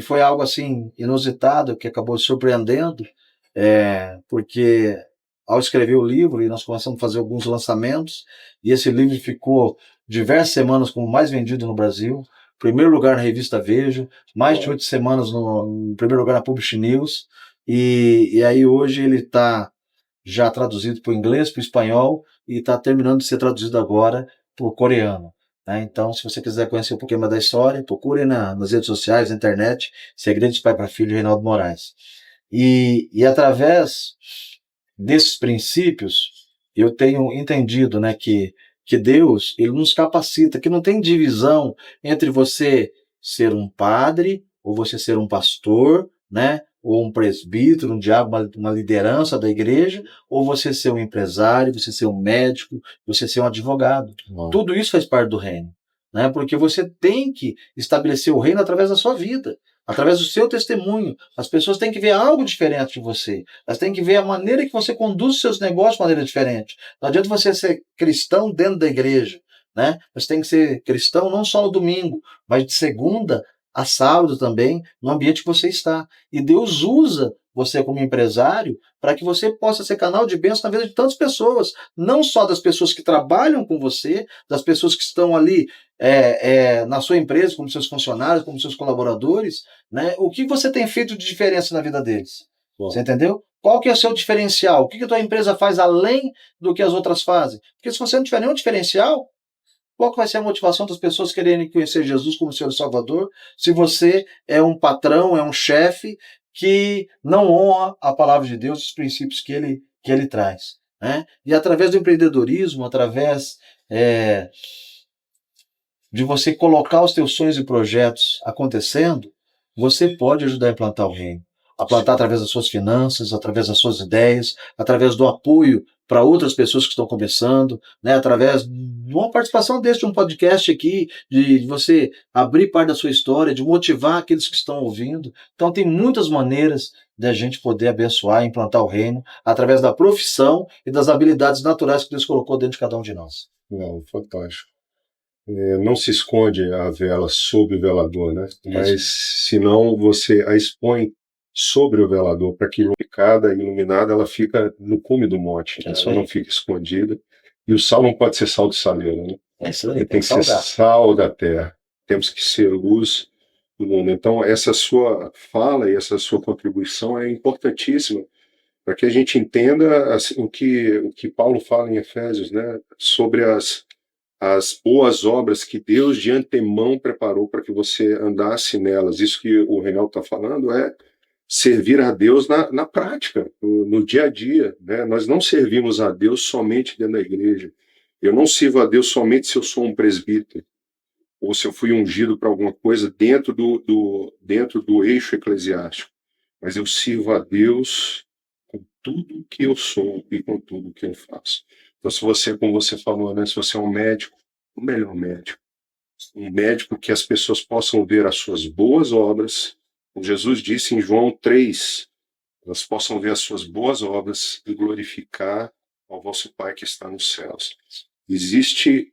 foi algo assim inusitado que acabou surpreendendo, porque ao escrever o livro, e nós começamos a fazer alguns lançamentos, e esse livro ficou diversas semanas como o mais vendido no Brasil, primeiro lugar na revista Veja, mais de 8 semanas no primeiro lugar na Publish News, e aí hoje ele está já traduzido para o inglês, para o espanhol, e está terminando de ser traduzido agora para o coreano. Né? Então, se você quiser conhecer um pouquinho mais da história, procure nas redes sociais, na internet, Segredos de Pai para Filho, Reinaldo Moraes. E através desses princípios, eu tenho entendido, né, que Deus, ele nos capacita, que não tem divisão entre você ser um padre, ou você ser um pastor, né, ou um presbítero, um diácono, uma liderança da igreja, ou você ser um empresário, você ser um médico, você ser um advogado. Tudo isso faz parte do reino, né, porque você tem que estabelecer o reino através da sua vida, através do seu testemunho. As pessoas têm que ver algo diferente de você. Elas têm que ver a maneira que você conduz os seus negócios de maneira diferente. Não adianta você ser cristão dentro da igreja, né? Você tem que ser cristão não só no domingo, mas de segunda a sábado também, no ambiente que você está. E Deus usa você como empresário para que você possa ser canal de bênção na vida de tantas pessoas, não só das pessoas que trabalham com você, das pessoas que estão ali na sua empresa, como seus funcionários, como seus colaboradores, né? O que você tem feito de diferença na vida deles? Bom. Você entendeu? Qual que é o seu diferencial? O que a tua empresa faz além do que as outras fazem? Porque se você não tiver nenhum diferencial, qual que vai ser a motivação das pessoas quererem conhecer Jesus como Senhor e Salvador, se você é um patrão, é um chefe que não honra a palavra de Deus, os princípios que ele traz, né? E através do empreendedorismo, através de você colocar os teus sonhos e projetos acontecendo, você pode ajudar a implantar o reino. A plantar através das suas finanças, através das suas ideias, através do apoio para outras pessoas que estão começando, né? Através de uma participação de um podcast aqui, de você abrir parte da sua história, de motivar aqueles que estão ouvindo. Então tem muitas maneiras de a gente poder abençoar e implantar o reino através da profissão e das habilidades naturais que Deus colocou dentro de cada um de nós. Não, fantástico. não se esconde a vela sob o velador, né? Mas isso. senão você a expõe sobre o velador para que iluminada, iluminada, ela fica no cume do monte, É né? isso Ela não aí. fica escondida. E o sal não pode ser sal de saleiro, né? É isso aí, Ele tem tem que que ser salgar. sal da terra. Temos que ser luz do mundo. Então, essa sua fala e essa sua contribuição é importantíssima para que a gente entenda assim, o que Paulo fala em Efésios, né? Sobre as boas obras que Deus de antemão preparou para que você andasse nelas. Isso que o Reinaldo está falando é servir a Deus na prática, no dia a dia. Né? Nós não servimos a Deus somente dentro da igreja. Eu não sirvo a Deus somente se eu sou um presbítero, ou se eu fui ungido para alguma coisa dentro do eixo eclesiástico. Mas eu sirvo a Deus com tudo que eu sou e com tudo que eu faço. Então, se você, como você falou, né, se você é um médico, o melhor médico, um médico que as pessoas possam ver as suas boas obras, como Jesus disse em João 3, elas possam ver as suas boas obras e glorificar ao vosso Pai que está nos céus. Existe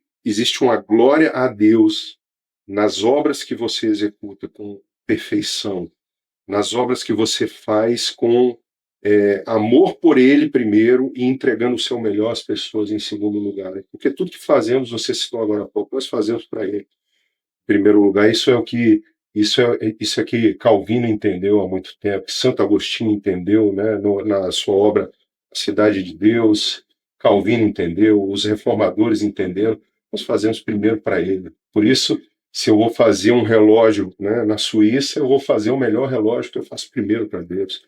uma glória a Deus nas obras que você executa com perfeição, nas obras que você faz com amor por Ele primeiro e entregando o seu melhor às pessoas em segundo lugar. Porque tudo que fazemos, você citou agora há pouco, nós fazemos para Ele em primeiro lugar. Isso é que Calvino entendeu há muito tempo, que Santo Agostinho entendeu, né, na sua obra A Cidade de Deus. Calvino entendeu, os reformadores entenderam. Nós fazemos primeiro para Ele. Por isso, se eu vou fazer um relógio, né, na Suíça, eu vou fazer o melhor relógio que eu faço primeiro para Deus.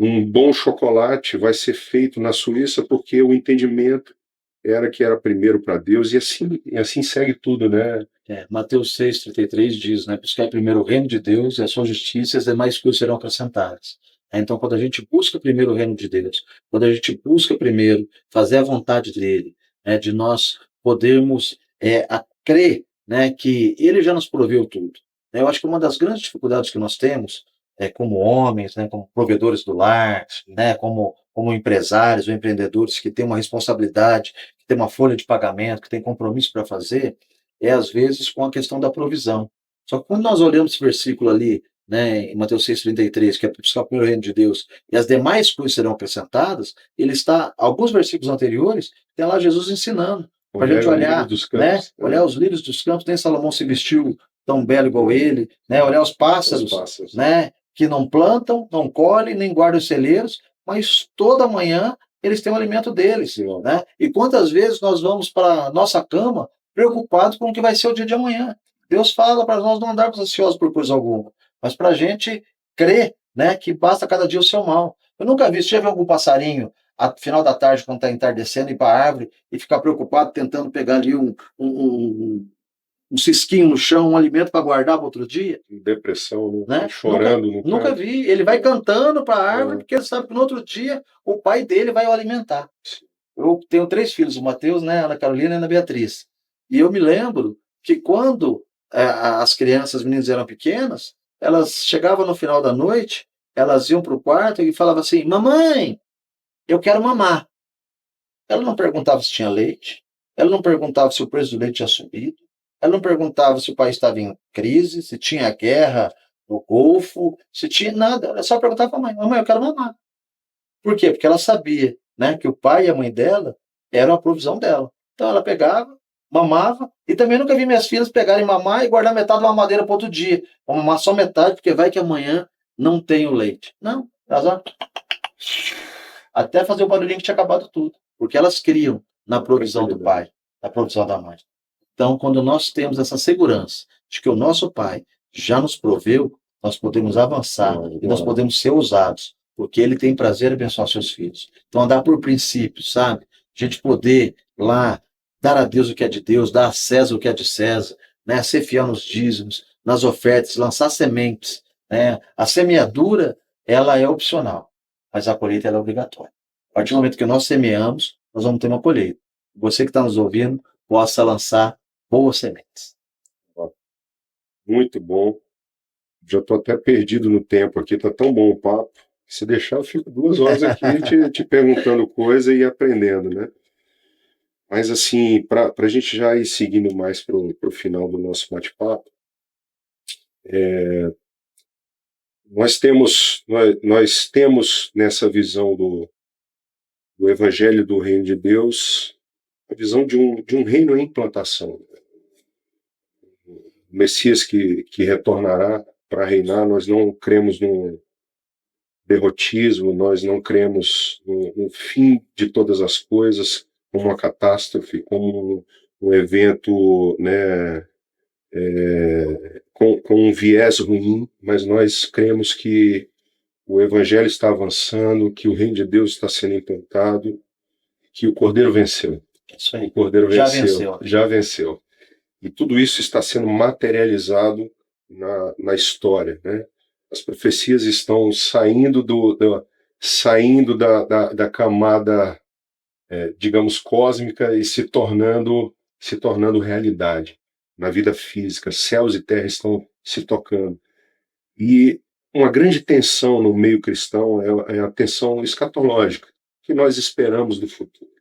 Um bom chocolate vai ser feito na Suíça porque o entendimento era que era primeiro para Deus, e assim segue tudo, né? Mateus 6,33 diz, né? Buscar primeiro o reino de Deus e a sua justiça, e as demais coisas serão acrescentadas. Então, quando a gente busca primeiro o reino de Deus, quando a gente busca primeiro fazer a vontade dele, de nós podermos crer, né, que ele já nos proveu tudo. Eu acho que uma das grandes dificuldades que nós temos, como homens, né, como provedores do lar, né, como empresários ou empreendedores que têm uma responsabilidade, que têm uma folha de pagamento, que têm compromisso para fazer, às vezes com a questão da provisão. Só que quando nós olhamos esse versículo ali, né, em Mateus 6,33, que é buscar o primeiro reino de Deus, e as demais coisas serão acrescentadas, ele está, alguns versículos anteriores, tem lá Jesus ensinando, para a gente olhar, né, olhar os lírios dos campos, nem Salomão se vestiu tão belo igual ele, né, olhar os pássaros, né, que não plantam, não colhem, nem guardam os celeiros, mas toda manhã eles têm o alimento deles, né? E quantas vezes nós vamos para a nossa cama preocupados com o que vai ser o dia de amanhã. Deus fala para nós não andarmos ansiosos por coisa alguma, mas para a gente crer, né, que basta cada dia o seu mal. Eu nunca vi, você já viu algum passarinho, ao final da tarde, quando está entardecendo, ir para a árvore e ficar preocupado tentando pegar ali um cisquinho no chão, um alimento para guardar para outro dia? Depressão, Né? chorando nunca vi. Ele vai cantando para a árvore, porque ele sabe que no outro dia o pai dele vai o alimentar. Eu tenho 3 filhos, o Mateus, né, a Ana Carolina e a Ana Beatriz. E eu me lembro que quando as crianças, as meninas eram pequenas, elas chegavam no final da noite, elas iam para o quarto e falavam assim: mamãe, eu quero mamar. Ela não perguntava se tinha leite, ela não perguntava se o preço do leite tinha subido, ela não perguntava se o país estava em crise, se tinha guerra no Golfo, se tinha nada. Ela só perguntava para a mãe: mamãe, eu quero mamar. Por quê? Porque ela sabia, né, que o pai e a mãe dela eram a provisão dela. Então ela pegava, mamava, e também nunca vi minhas filhas pegarem mamar e guardar metade da mamadeira para outro dia. Vou mamar só metade, porque vai que amanhã não tem o leite. Não, elas até fazer o barulhinho que tinha acabado tudo. Porque elas criam na provisão do pai, na provisão da mãe. Então, quando nós temos essa segurança de que o nosso pai já nos proveu, nós podemos avançar e nós podemos ser ousados, porque ele tem prazer em abençoar seus filhos. Então, andar por princípios, sabe? A gente poder lá dar a Deus o que é de Deus, dar a César o que é de César, né? Ser fiel nos dízimos, nas ofertas, lançar sementes, né? A semeadura, ela é opcional, mas a colheita ela é obrigatória. A partir do momento que nós semeamos, nós vamos ter uma colheita. Você que está nos ouvindo, possa lançar boas sementes. Muito bom. Já estou até perdido no tempo aqui, está tão bom o papo. Se deixar, eu fico 2 horas aqui te perguntando coisa e aprendendo, né? Mas assim, para a gente já ir seguindo mais para o final do nosso bate-papo, nós temos nessa visão do Evangelho do Reino de Deus a visão de um reino em implantação. O Messias que retornará para reinar, nós não cremos no derrotismo, nós não cremos no fim de todas as coisas, como uma catástrofe, como um evento, né, com um viés ruim, mas nós cremos que o Evangelho está avançando, que o reino de Deus está sendo implantado, que o Cordeiro venceu. Isso aí. O Cordeiro Já venceu, venceu. já venceu. E tudo isso está sendo materializado na história, né? As profecias estão saindo saindo da camada, digamos, cósmica e se tornando realidade na vida física. Céus e terra estão se tocando. E uma grande tensão no meio cristão é a tensão escatológica, que nós esperamos do futuro.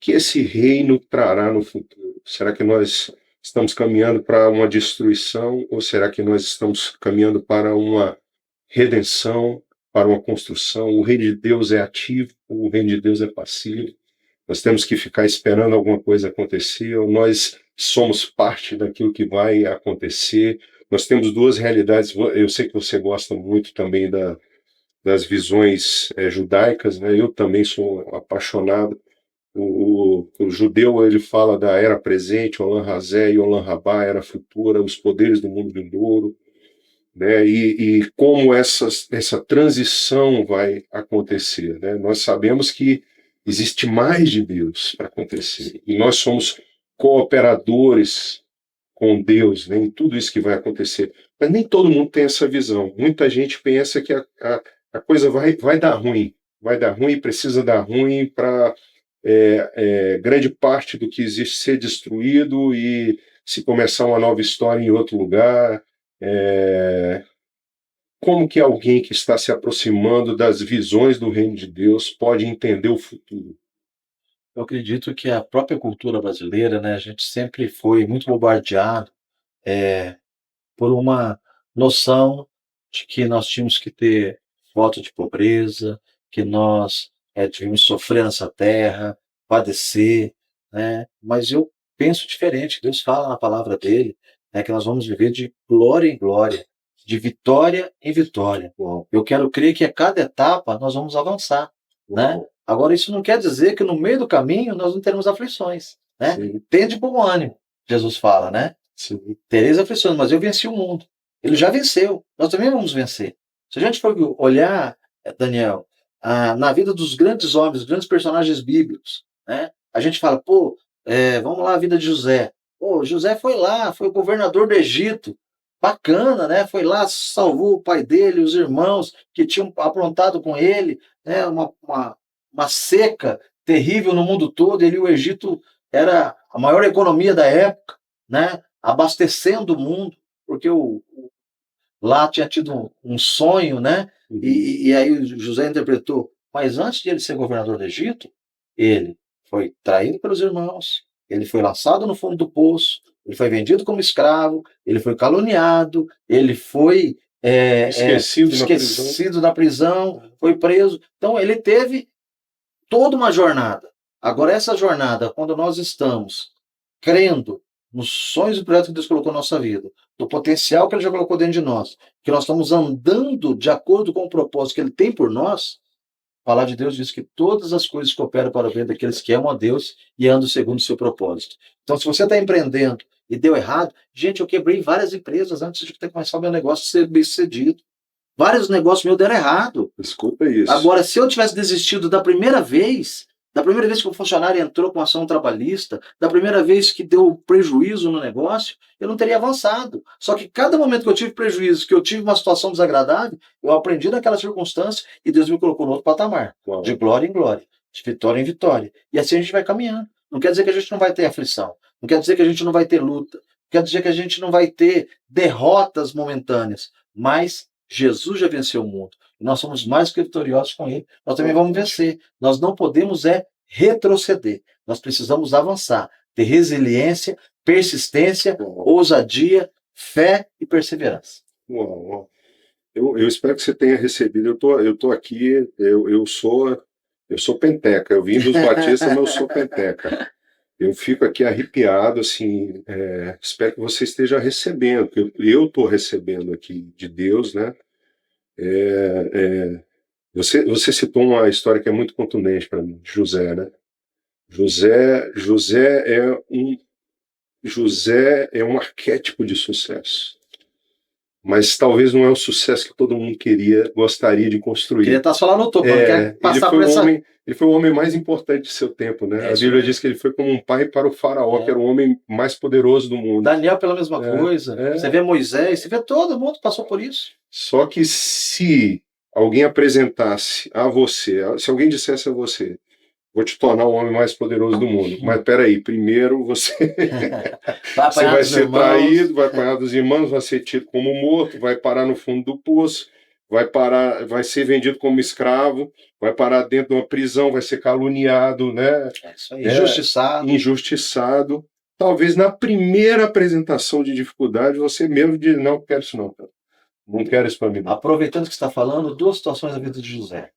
Que esse reino trará no futuro? Será que nós estamos caminhando para uma destruição ou será que nós estamos caminhando para uma redenção, para uma construção? O reino de Deus é ativo, o reino de Deus é passivo. Nós temos que ficar esperando alguma coisa acontecer, ou nós somos parte daquilo que vai acontecer. Nós temos duas realidades. Eu sei que você gosta muito também das visões judaicas, né? Eu também sou apaixonado. O judeu, ele fala da era presente, Olam Hazé e Olam Rabá, era futura, os poderes do mundo vindouro, né? E como essa transição vai acontecer, né? Nós sabemos que existe mais de Deus para acontecer, e nós somos cooperadores com Deus, né, em tudo isso que vai acontecer. Mas nem todo mundo tem essa visão. Muita gente pensa que a coisa vai dar ruim, precisa dar ruim para grande parte do que existe ser destruído e se começar uma nova história em outro lugar. Como que alguém que está se aproximando das visões do reino de Deus pode entender o futuro? Eu acredito que a própria cultura brasileira, né, a gente sempre foi muito bombardeado por uma noção de que nós tínhamos que ter voto de pobreza, que nós devíamos sofrer nessa terra, padecer, né? Mas eu penso diferente. Deus fala na palavra dele, né, que nós vamos viver de glória em glória, de vitória em vitória. Uau, Eu quero crer que a cada etapa nós vamos avançar, né? uau, Agora, isso não quer dizer que no meio do caminho nós não teremos aflições, né? sim, Tende bom ânimo, Jesus fala, né? sim, Tereis aflições, mas eu venci o mundo. Ele já venceu. Nós também vamos vencer. Se a gente for olhar, Daniel, na vida dos grandes homens, dos grandes personagens bíblicos, né? A gente fala, pô, vamos lá, a vida de José. Pô, José foi lá, foi o governador do Egito. Bacana, né? Foi lá, salvou o pai dele, os irmãos que tinham aprontado com ele, né? Uma seca terrível no mundo todo. Ele, o Egito era a maior economia da época, né? Abastecendo o mundo, porque lá tinha tido um sonho, né? E aí o José interpretou. Mas antes de ele ser governador do Egito, ele foi traído pelos irmãos, ele foi lançado no fundo do poço, ele foi vendido como escravo, ele foi caluniado, ele foi esquecido na prisão, foi preso. Então ele teve toda uma jornada. Agora, essa jornada, quando nós estamos crendo nos sonhos e projetos que Deus colocou na nossa vida, do potencial que Ele já colocou dentro de nós, que nós estamos andando de acordo com o propósito que Ele tem por nós, a palavra de Deus diz que todas as coisas cooperam para o bem daqueles que amam a Deus e andam segundo o seu propósito. Então, se você está empreendendo e deu errado, gente, eu quebrei várias empresas antes de ter começado o meu negócio ser bem sucedido. Vários negócios meus deram errado. Desculpa isso. Agora, se eu tivesse desistido da primeira vez que o funcionário entrou com ação trabalhista, da primeira vez que deu prejuízo no negócio, eu não teria avançado. Só que cada momento que eu tive prejuízo, que eu tive uma situação desagradável, eu aprendi naquela circunstância e Deus me colocou no outro patamar. Uau. De glória em glória, de vitória em vitória. E assim a gente vai caminhando. Não quer dizer que a gente não vai ter aflição. Não quer dizer que a gente não vai ter luta. Não quer dizer que a gente não vai ter derrotas momentâneas. Mas Jesus já venceu o mundo. Nós somos mais que vitoriosos com Ele. Nós também vamos vencer. Nós não podemos retroceder. Nós precisamos avançar, ter resiliência, persistência, ousadia, fé e perseverança. Uau. Eu espero que você tenha recebido. Eu tô aqui, eu sou penteca. Eu vim dos batistas, mas eu sou penteca. Eu fico aqui arrepiado, assim. Espero que você esteja recebendo, porque eu estou recebendo aqui de Deus, né? Você citou uma história que é muito contundente para mim, José, né? José, José é um José é um arquétipo de sucesso, mas talvez não é o sucesso que todo mundo gostaria de construir. Queria estar só lá no topo, não quer passar por essa... Ele foi o homem mais importante de seu tempo, né? A Bíblia diz que ele foi como um pai para o faraó, que era o homem mais poderoso do mundo. Daniel pela mesma coisa. Você vê Moisés, você vê todo mundo passou por isso. Só que se alguém apresentasse a você, se alguém dissesse a você, vou te tornar o homem mais poderoso do mundo. Mas peraí, primeiro você você vai ser traído, vai apanhar dos irmãos, vai ser tido como morto, vai parar no fundo do poço, vai ser vendido como escravo, vai parar dentro de uma prisão, vai ser caluniado, né? Isso aí. Injustiçado. Talvez na primeira apresentação de dificuldade você mesmo diz, não quero isso não, cara. Não quero isso para mim. Aproveitando que você está falando, duas situações da vida de José.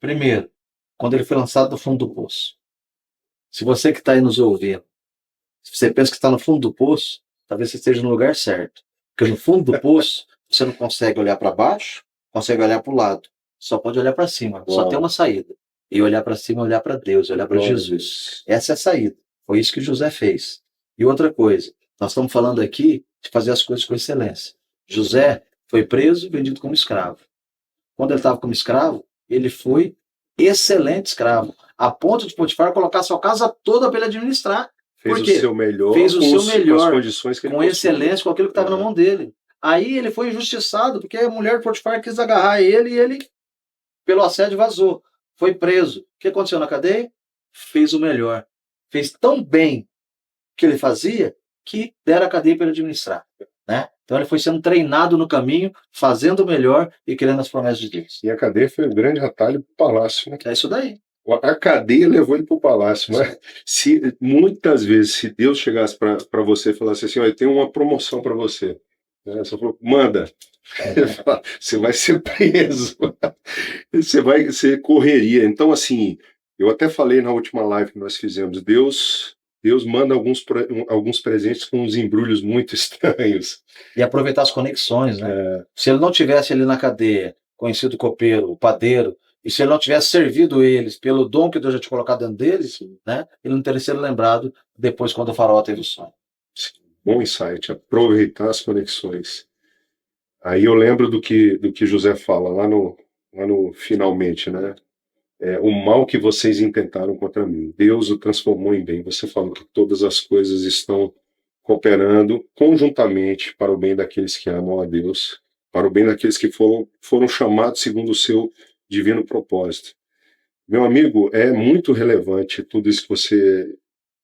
Primeiro, quando ele foi lançado do fundo do poço. Se você que está aí nos ouvindo, se você pensa que está no fundo do poço, talvez você esteja no lugar certo. Porque no fundo do poço, você não consegue olhar para baixo, consegue olhar para o lado. Só pode olhar para cima. Uau. Só tem uma saída. E olhar para cima, olhar para Deus, olhar para Jesus. Essa é a saída. Foi isso que José fez. E outra coisa, nós estamos falando aqui de fazer as coisas com excelência. José foi preso e vendido como escravo. Quando ele estava como escravo, ele foi excelente escravo, a ponto de Potifar colocar sua casa toda para ele administrar. Fez o seu melhor, fez o seu melhor, com as condições que ele com excelência, com aquilo que estava na mão dele. Aí ele foi injustiçado, porque a mulher de Potifar quis agarrar ele e ele, pelo assédio, vazou. Foi preso. O que aconteceu na cadeia? Fez o melhor. Fez tão bem o que ele fazia que deram a cadeia para ele administrar. Né? Então ele foi sendo treinado no caminho, fazendo o melhor e querendo as promessas de Deus. E a cadeia foi um grande atalho para o palácio. Né? É isso daí. A cadeia levou ele para o palácio. Mas muitas vezes, se Deus chegasse para você e falasse assim, eu tenho uma promoção para você. Né? Você falou, manda. Você vai ser preso. Você correria. Então, assim, eu até falei na última live que nós fizemos, Deus manda alguns presentes com uns embrulhos muito estranhos. E aproveitar as conexões, né? Se ele não tivesse ali na cadeia, conhecido o copeiro, o padeiro, e se ele não tivesse servido eles pelo dom que Deus já tinha colocado dentro deles, né? Ele não teria sido lembrado depois quando o faraó teve o sonho. Sim, bom insight, aproveitar as conexões. Aí eu lembro do que José fala lá no finalmente, né? O mal que vocês intentaram contra mim, Deus o transformou em bem. Você falou que todas as coisas estão cooperando conjuntamente para o bem daqueles que amam a Deus, para o bem daqueles que foram chamados segundo o seu divino propósito. Meu amigo, é muito relevante tudo isso que você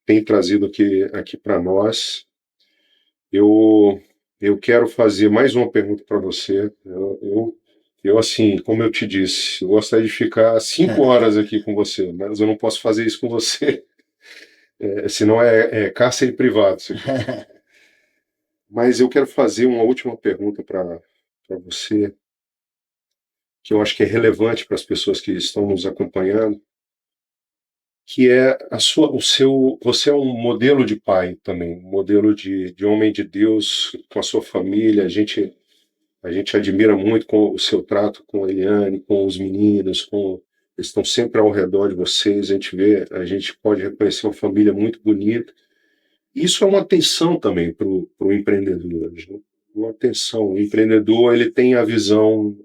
tem trazido aqui para nós. Eu quero fazer mais uma pergunta para você. Eu, assim, como eu te disse, eu gostaria de ficar 5 horas aqui com você, mas eu não posso fazer isso com você. Senão é cárcere privado. Mas eu quero fazer uma última pergunta para você, que eu acho que é relevante para as pessoas que estão nos acompanhando, que é você é um modelo de pai também, um modelo de homem de Deus com a sua família. A gente admira muito com o seu trato com a Eliane, com os meninos, eles estão sempre ao redor de vocês. A gente pode reconhecer uma família muito bonita. Isso é uma atenção também para o empreendedor. Né? Uma atenção. O empreendedor, ele tem a visão,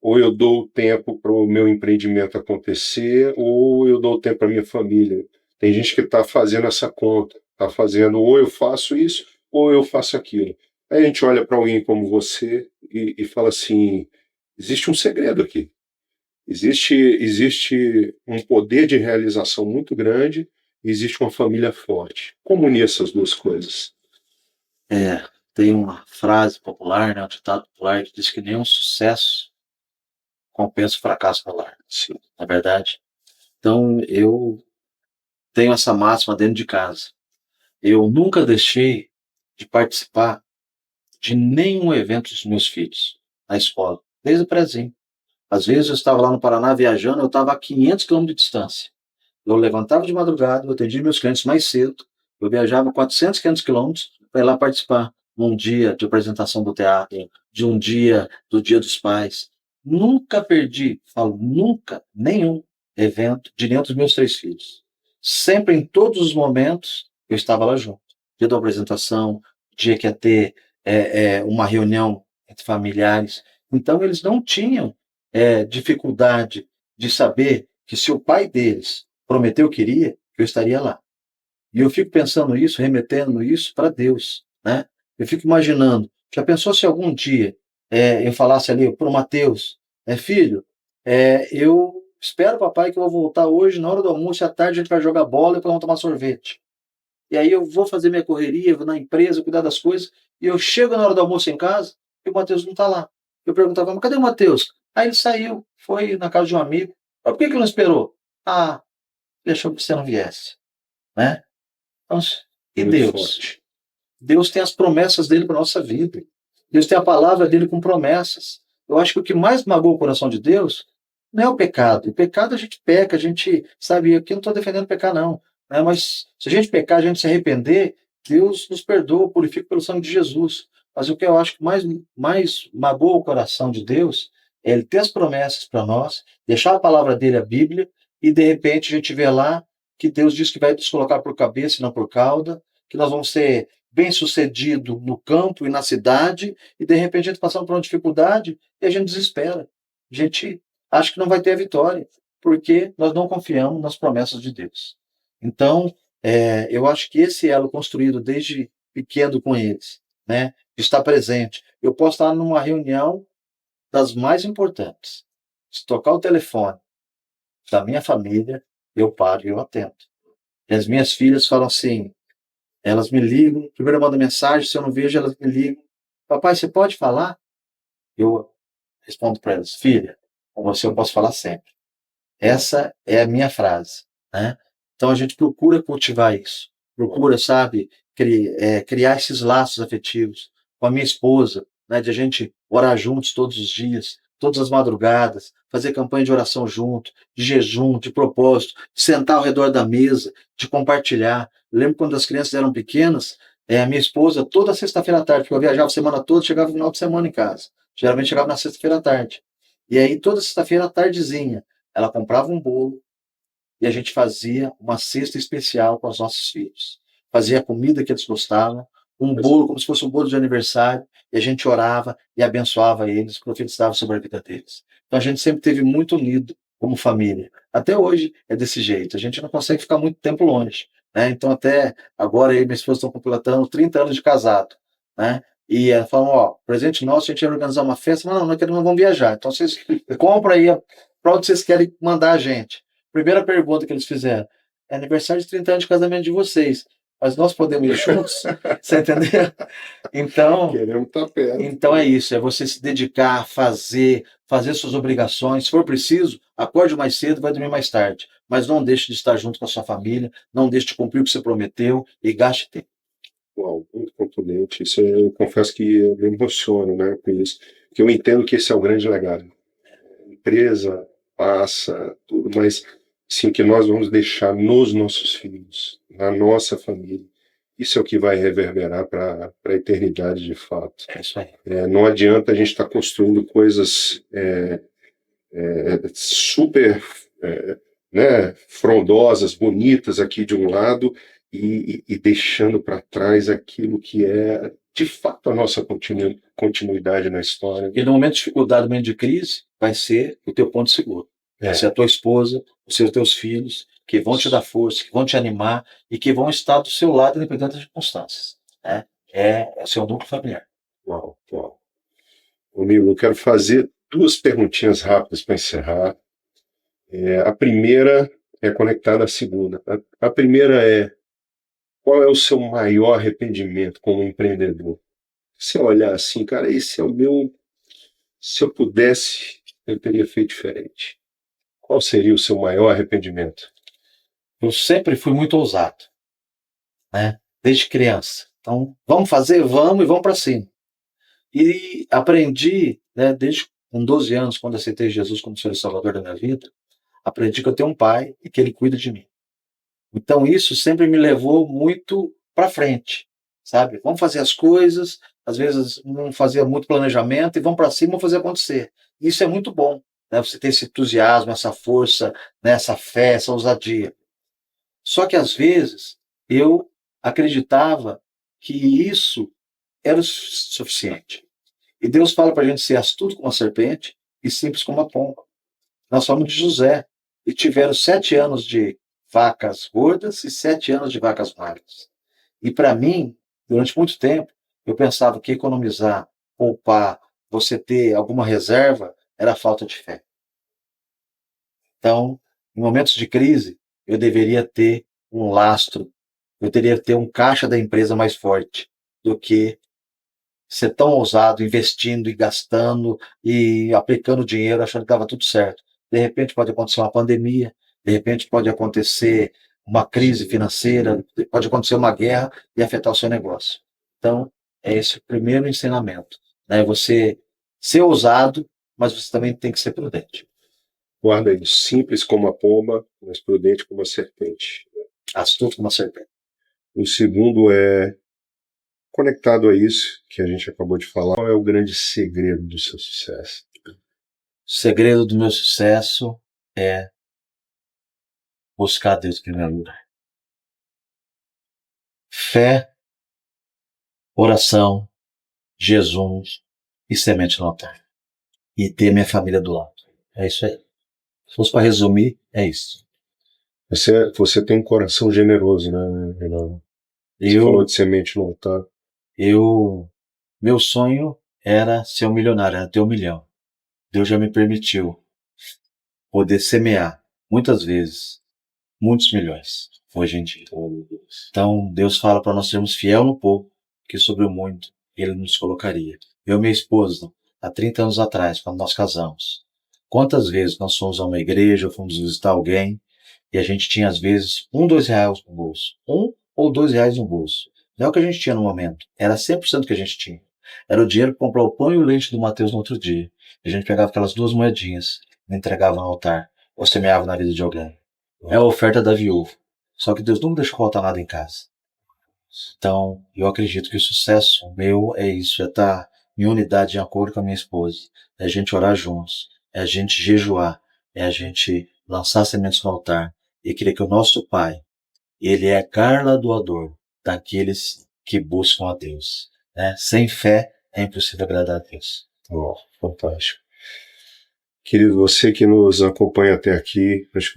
ou eu dou tempo para o meu empreendimento acontecer, ou eu dou tempo para a minha família. Tem gente que está fazendo essa conta, está fazendo ou eu faço isso, ou eu faço aquilo. Aí a gente olha para alguém como você e fala assim, existe um segredo aqui. Existe um poder de realização muito grande, existe uma família forte. Como unir essas duas coisas? Tem uma frase popular, né, um ditado popular que diz que nenhum sucesso compensa o fracasso no lar. Sim. Na verdade. Então, eu tenho essa máxima dentro de casa. Eu nunca deixei de participar de nenhum evento dos meus filhos na escola, desde o prézinho. Às vezes eu estava lá no Paraná viajando, eu estava a 500 quilômetros de distância. Eu levantava de madrugada, eu atendia meus clientes mais cedo, eu viajava 400, 500 quilômetros para ir lá participar num dia de apresentação do teatro, de um dia do Dia dos Pais. Nunca perdi, falo nunca, nenhum evento de nenhum dos meus 3 filhos. Sempre, em todos os momentos, eu estava lá junto. Dia da apresentação, dia que ia ter uma reunião entre familiares. Então, eles não tinham dificuldade de saber que se o pai deles prometeu que iria, eu estaria lá. E eu fico pensando isso, remetendo isso para Deus, né? Eu fico imaginando, já pensou se algum dia eu falasse ali para o Mateus, filho, eu espero, papai, que eu vou voltar hoje, na hora do almoço, à tarde a gente vai jogar bola e vamos tomar sorvete. E aí eu vou fazer minha correria, vou na empresa, cuidar das coisas, e eu chego na hora do almoço em casa e o Mateus não está lá. Eu perguntava, mas cadê o Mateus? Aí ele saiu, foi na casa de um amigo. Mas por que ele não esperou? Ah, ele achou que você não viesse, né? Então, e Muito Deus? forte. Deus tem as promessas dele para a nossa vida. Deus tem a palavra dele com promessas. Eu acho que o que mais magoa o coração de Deus não é o pecado. O pecado a gente peca, a gente, sabe, aqui eu não estou defendendo pecar, não. Né? Mas se a gente pecar, a gente se arrepender, Deus nos perdoa, purifica pelo sangue de Jesus. Mas o que eu acho que mais magoa o coração de Deus é ele ter as promessas para nós, deixar a palavra dele, a Bíblia, e de repente a gente vê lá que Deus diz que vai nos colocar por cabeça e não por cauda, que nós vamos ser bem-sucedido no campo e na cidade, e de repente a gente passando por uma dificuldade e a gente desespera. A gente acha que não vai ter a vitória, porque nós não confiamos nas promessas de Deus. Então, eu acho que esse elo construído desde pequeno com eles, né, de estar presente. Eu posso estar numa reunião das mais importantes. Se tocar o telefone da minha família, eu paro e eu atendo. E as minhas filhas falam assim, elas me ligam, primeiro eu mando mensagem, se eu não vejo, elas me ligam. Papai, você pode falar? Eu respondo para elas, filha, com você eu posso falar sempre. Essa é a minha frase, né? Então a gente procura cultivar isso. Procura, sabe, criar esses laços afetivos com a minha esposa, né, de a gente orar juntos todos os dias, todas as madrugadas, fazer campanha de oração junto, de jejum, de propósito, de sentar ao redor da mesa, de compartilhar. Lembro quando as crianças eram pequenas, a minha esposa, toda sexta-feira à tarde, porque eu viajava a semana toda, chegava no final de semana em casa. Geralmente chegava na sexta-feira à tarde. E aí, toda sexta-feira à tardezinha, ela comprava um bolo e a gente fazia uma cesta especial com os nossos filhos. Fazia a comida que eles gostavam, um bolo como se fosse um bolo de aniversário, e a gente orava e abençoava eles, profetizava sobre a vida deles. Então a gente sempre teve muito unido como família. Até hoje é desse jeito. A gente não consegue ficar muito tempo longe, né? Então até agora eu e minha esposa estão completando 30 anos de casado, né? E ela falou, ó, presente nosso, a gente ia organizar uma festa, mas não, nós queremos, vamos viajar. Então vocês compram aí para onde vocês querem mandar a gente. Primeira pergunta que eles fizeram, é aniversário de 30 anos de casamento de vocês, mas nós podemos ir juntos? Você entendeu? Então, Queremos estar perto. então é isso, é você se dedicar, fazer suas obrigações. Se for preciso, acorde mais cedo, vai dormir mais tarde. Mas não deixe de estar junto com a sua família, não deixe de cumprir o que você prometeu e gaste tempo. Uau, muito contundente. Isso eu confesso que eu me emociono, né, com isso. Porque eu entendo que esse é o grande legado. A empresa passa, tudo, mas sim, o que nós vamos deixar nos nossos filhos, na nossa família. Isso é o que vai reverberar para a eternidade de fato. É isso aí. Não adianta a gente estar construindo coisas super né, frondosas, bonitas aqui de um lado e deixando para trás aquilo que é de fato a nossa continuidade na história. E no momento de dificuldade, no momento de crise, vai ser o teu ponto seguro. Vai ser a tua esposa, os teus filhos, que vão te dar força, que vão te animar e que vão estar do seu lado, independente das circunstâncias. Né? É o seu núcleo familiar. Uau, uau. Amigo, eu quero fazer 2 perguntinhas rápidas para encerrar. A primeira é conectada à segunda. A primeira é: qual é o seu maior arrependimento como empreendedor? Se eu olhar assim, cara, esse é o meu. Se eu pudesse, eu teria feito diferente. Qual seria o seu maior arrependimento? eu sempre fui muito ousado, né? Desde criança. Então, vamos fazer, vamos e vamos para cima. E aprendi, né, desde com 12 anos, quando aceitei Jesus como Senhor e Salvador da minha vida, aprendi que eu tenho um pai e que ele cuida de mim. Então isso sempre me levou muito para frente, sabe? Vamos fazer as coisas, às vezes não fazia muito planejamento e vamos para cima e fazer acontecer. Isso é muito bom, né? Você ter esse entusiasmo, essa força, né? Essa fé, essa ousadia. Só que às vezes eu acreditava que isso era o suficiente. E Deus fala para a gente ser astuto como a serpente e simples como a pomba. Nós falamos de José e tiveram 7 anos de vacas gordas e 7 anos de vacas magras. E para mim, durante muito tempo, eu pensava que economizar, poupar, você ter alguma reserva era falta de fé. Então, em momentos de crise, eu deveria ter um lastro, eu teria que ter um caixa da empresa mais forte do que ser tão ousado, investindo e gastando e aplicando dinheiro, achando que estava tudo certo. De repente pode acontecer uma pandemia, de repente pode acontecer uma crise financeira, pode acontecer uma guerra e afetar o seu negócio. Então, é esse o primeiro ensinamento, né? Você ser ousado, mas você também tem que ser prudente. Guarda aí, simples como a pomba, mas prudente como a serpente. Astuto como a serpente. O segundo é, conectado a isso que a gente acabou de falar, qual é o grande segredo do seu sucesso? O segredo do meu sucesso é buscar Deus em primeiro lugar. Fé, oração, jejum e semente no altar. E ter minha família do lado. É isso aí. Se fosse para resumir, é isso. Você tem um coração generoso, né, Renan? Você falou de semente no altar. Meu sonho era ser um milionário, era ter 1 milhão. Deus já me permitiu poder semear, muitas vezes, muitos milhões, hoje em dia. Então, Deus fala para nós sermos fiel no pouco, que sobre o muito Ele nos colocaria. Eu e minha esposa, há 30 anos atrás, quando nós casamos, quantas vezes nós fomos a uma igreja, ou fomos visitar alguém, e a gente tinha, às vezes, R$ 1, R$ 2 no bolso. R$ 1 ou R$ 2 no bolso. Não é o que a gente tinha no momento. Era 100% que a gente tinha. Era o dinheiro para comprar o pão e o leite do Mateus no outro dia. A gente pegava aquelas 2 moedinhas e entregava no altar, ou semeava na vida de alguém. É a oferta da viúva. Só que Deus não me deixou faltar nada em casa. Então, eu acredito que o sucesso meu é isso, é estar em unidade, em acordo com a minha esposa. É a gente orar juntos, é a gente jejuar, é a gente lançar sementes no altar e crer que o nosso Pai, Ele é galardoador daqueles que buscam a Deus. Né? Sem fé é impossível agradar a Deus. Oh, fantástico. Querido, você que nos acompanha até aqui, acho que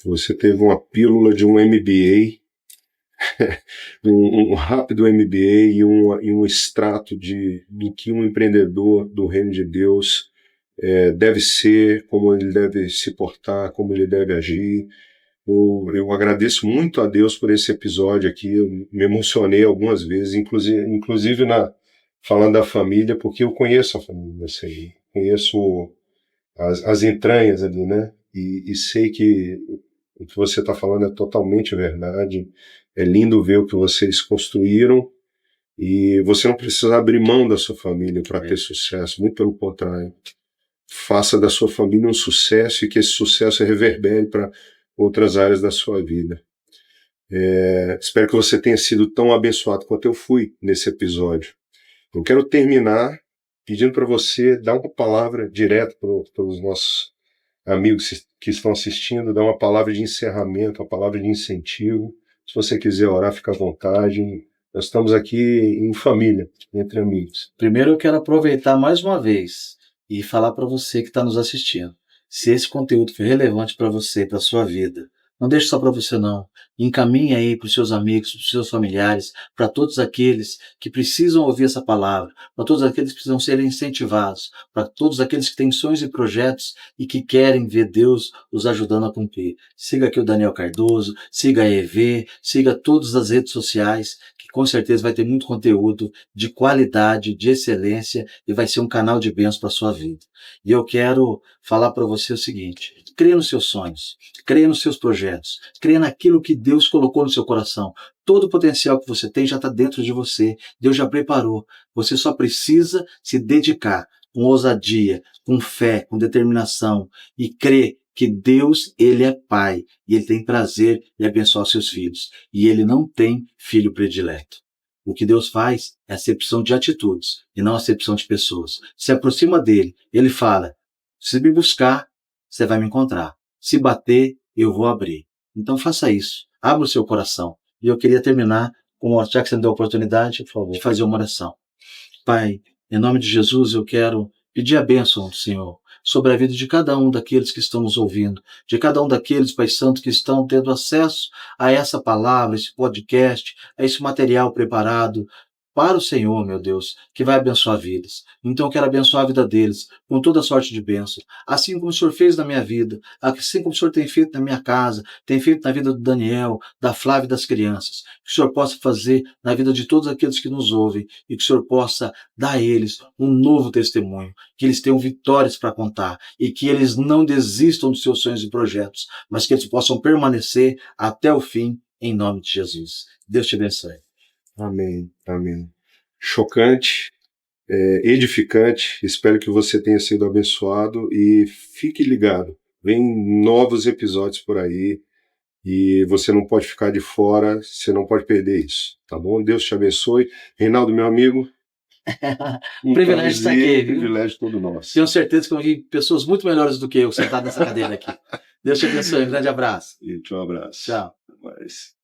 você teve uma pílula de um MBA, um rápido MBA e um extrato do que um empreendedor do Reino de Deus deve ser, como ele deve se portar, como ele deve agir. Eu agradeço muito a Deus por esse episódio aqui, eu me emocionei algumas vezes, inclusive falando da família, porque eu conheço a família, sei, conheço as entranhas ali, né? E sei que o que você está falando é totalmente verdade. É lindo ver o que vocês construíram e você não precisa abrir mão da sua família para ter sucesso, muito pelo contrário. Faça da sua família um sucesso e que esse sucesso reverbere para outras áreas da sua vida. Espero que você tenha sido tão abençoado quanto eu fui nesse episódio. Eu quero terminar pedindo para você dar uma palavra direto para os nossos amigos que estão assistindo, dar uma palavra de encerramento, uma palavra de incentivo. Se você quiser orar, fica à vontade. Nós estamos aqui em família, entre amigos. Primeiro eu quero aproveitar mais uma vez e falar para você que está nos assistindo. Se esse conteúdo foi relevante para você, para a sua vida, não deixe só para você não. encaminhe aí para os seus amigos, para os seus familiares, para todos aqueles que precisam ouvir essa palavra, para todos aqueles que precisam ser incentivados, para todos aqueles que têm sonhos e projetos e que querem ver Deus os ajudando a cumprir. Siga aqui o Daniel Cardoso, siga a EV, siga todas as redes sociais, que com certeza vai ter muito conteúdo de qualidade, de excelência e vai ser um canal de bênção para a sua vida. E eu quero falar para você o seguinte: creia nos seus sonhos, creia nos seus projetos, creia naquilo que Deus colocou no seu coração. Todo o potencial que você tem já está dentro de você. Deus já preparou. Você só precisa se dedicar com ousadia, com fé, com determinação e crer que Deus, Ele é Pai e Ele tem prazer em abençoar seus filhos. E Ele não tem filho predileto. O que Deus faz é acepção de atitudes e não acepção de pessoas. Se aproxima dele, ele fala: se me buscar, você vai me encontrar. Se bater, eu vou abrir. Então faça isso. Abra o seu coração. E eu queria terminar com, já que você me deu a oportunidade, por favor, de fazer uma oração. Pai, em nome de Jesus, eu quero pedir a bênção do Senhor sobre a vida de cada um daqueles que estão nos ouvindo, de cada um daqueles, Pai Santo, que estão tendo acesso a essa palavra, esse podcast, a esse material preparado para o Senhor, meu Deus, que vai abençoar vidas. Então eu quero abençoar a vida deles com toda sorte de bênção, assim como o Senhor fez na minha vida, assim como o Senhor tem feito na minha casa, tem feito na vida do Daniel, da Flávia e das crianças. Que o Senhor possa fazer na vida de todos aqueles que nos ouvem e que o Senhor possa dar a eles um novo testemunho, que eles tenham vitórias para contar e que eles não desistam dos seus sonhos e projetos, mas que eles possam permanecer até o fim, em nome de Jesus. Deus te abençoe. Amém, amém. Chocante, edificante. Espero que você tenha sido abençoado e fique ligado. Vem novos episódios por aí e você não pode ficar de fora, você não pode perder isso, tá bom? Deus te abençoe. Reinaldo, meu amigo, um Privilégio de estar aqui, viu? Privilégio todo nosso. Tenho certeza que eu vi pessoas muito melhores do que eu sentado nessa cadeira aqui. Deus te abençoe. Um grande abraço. E um abraço. Tchau. Até mais.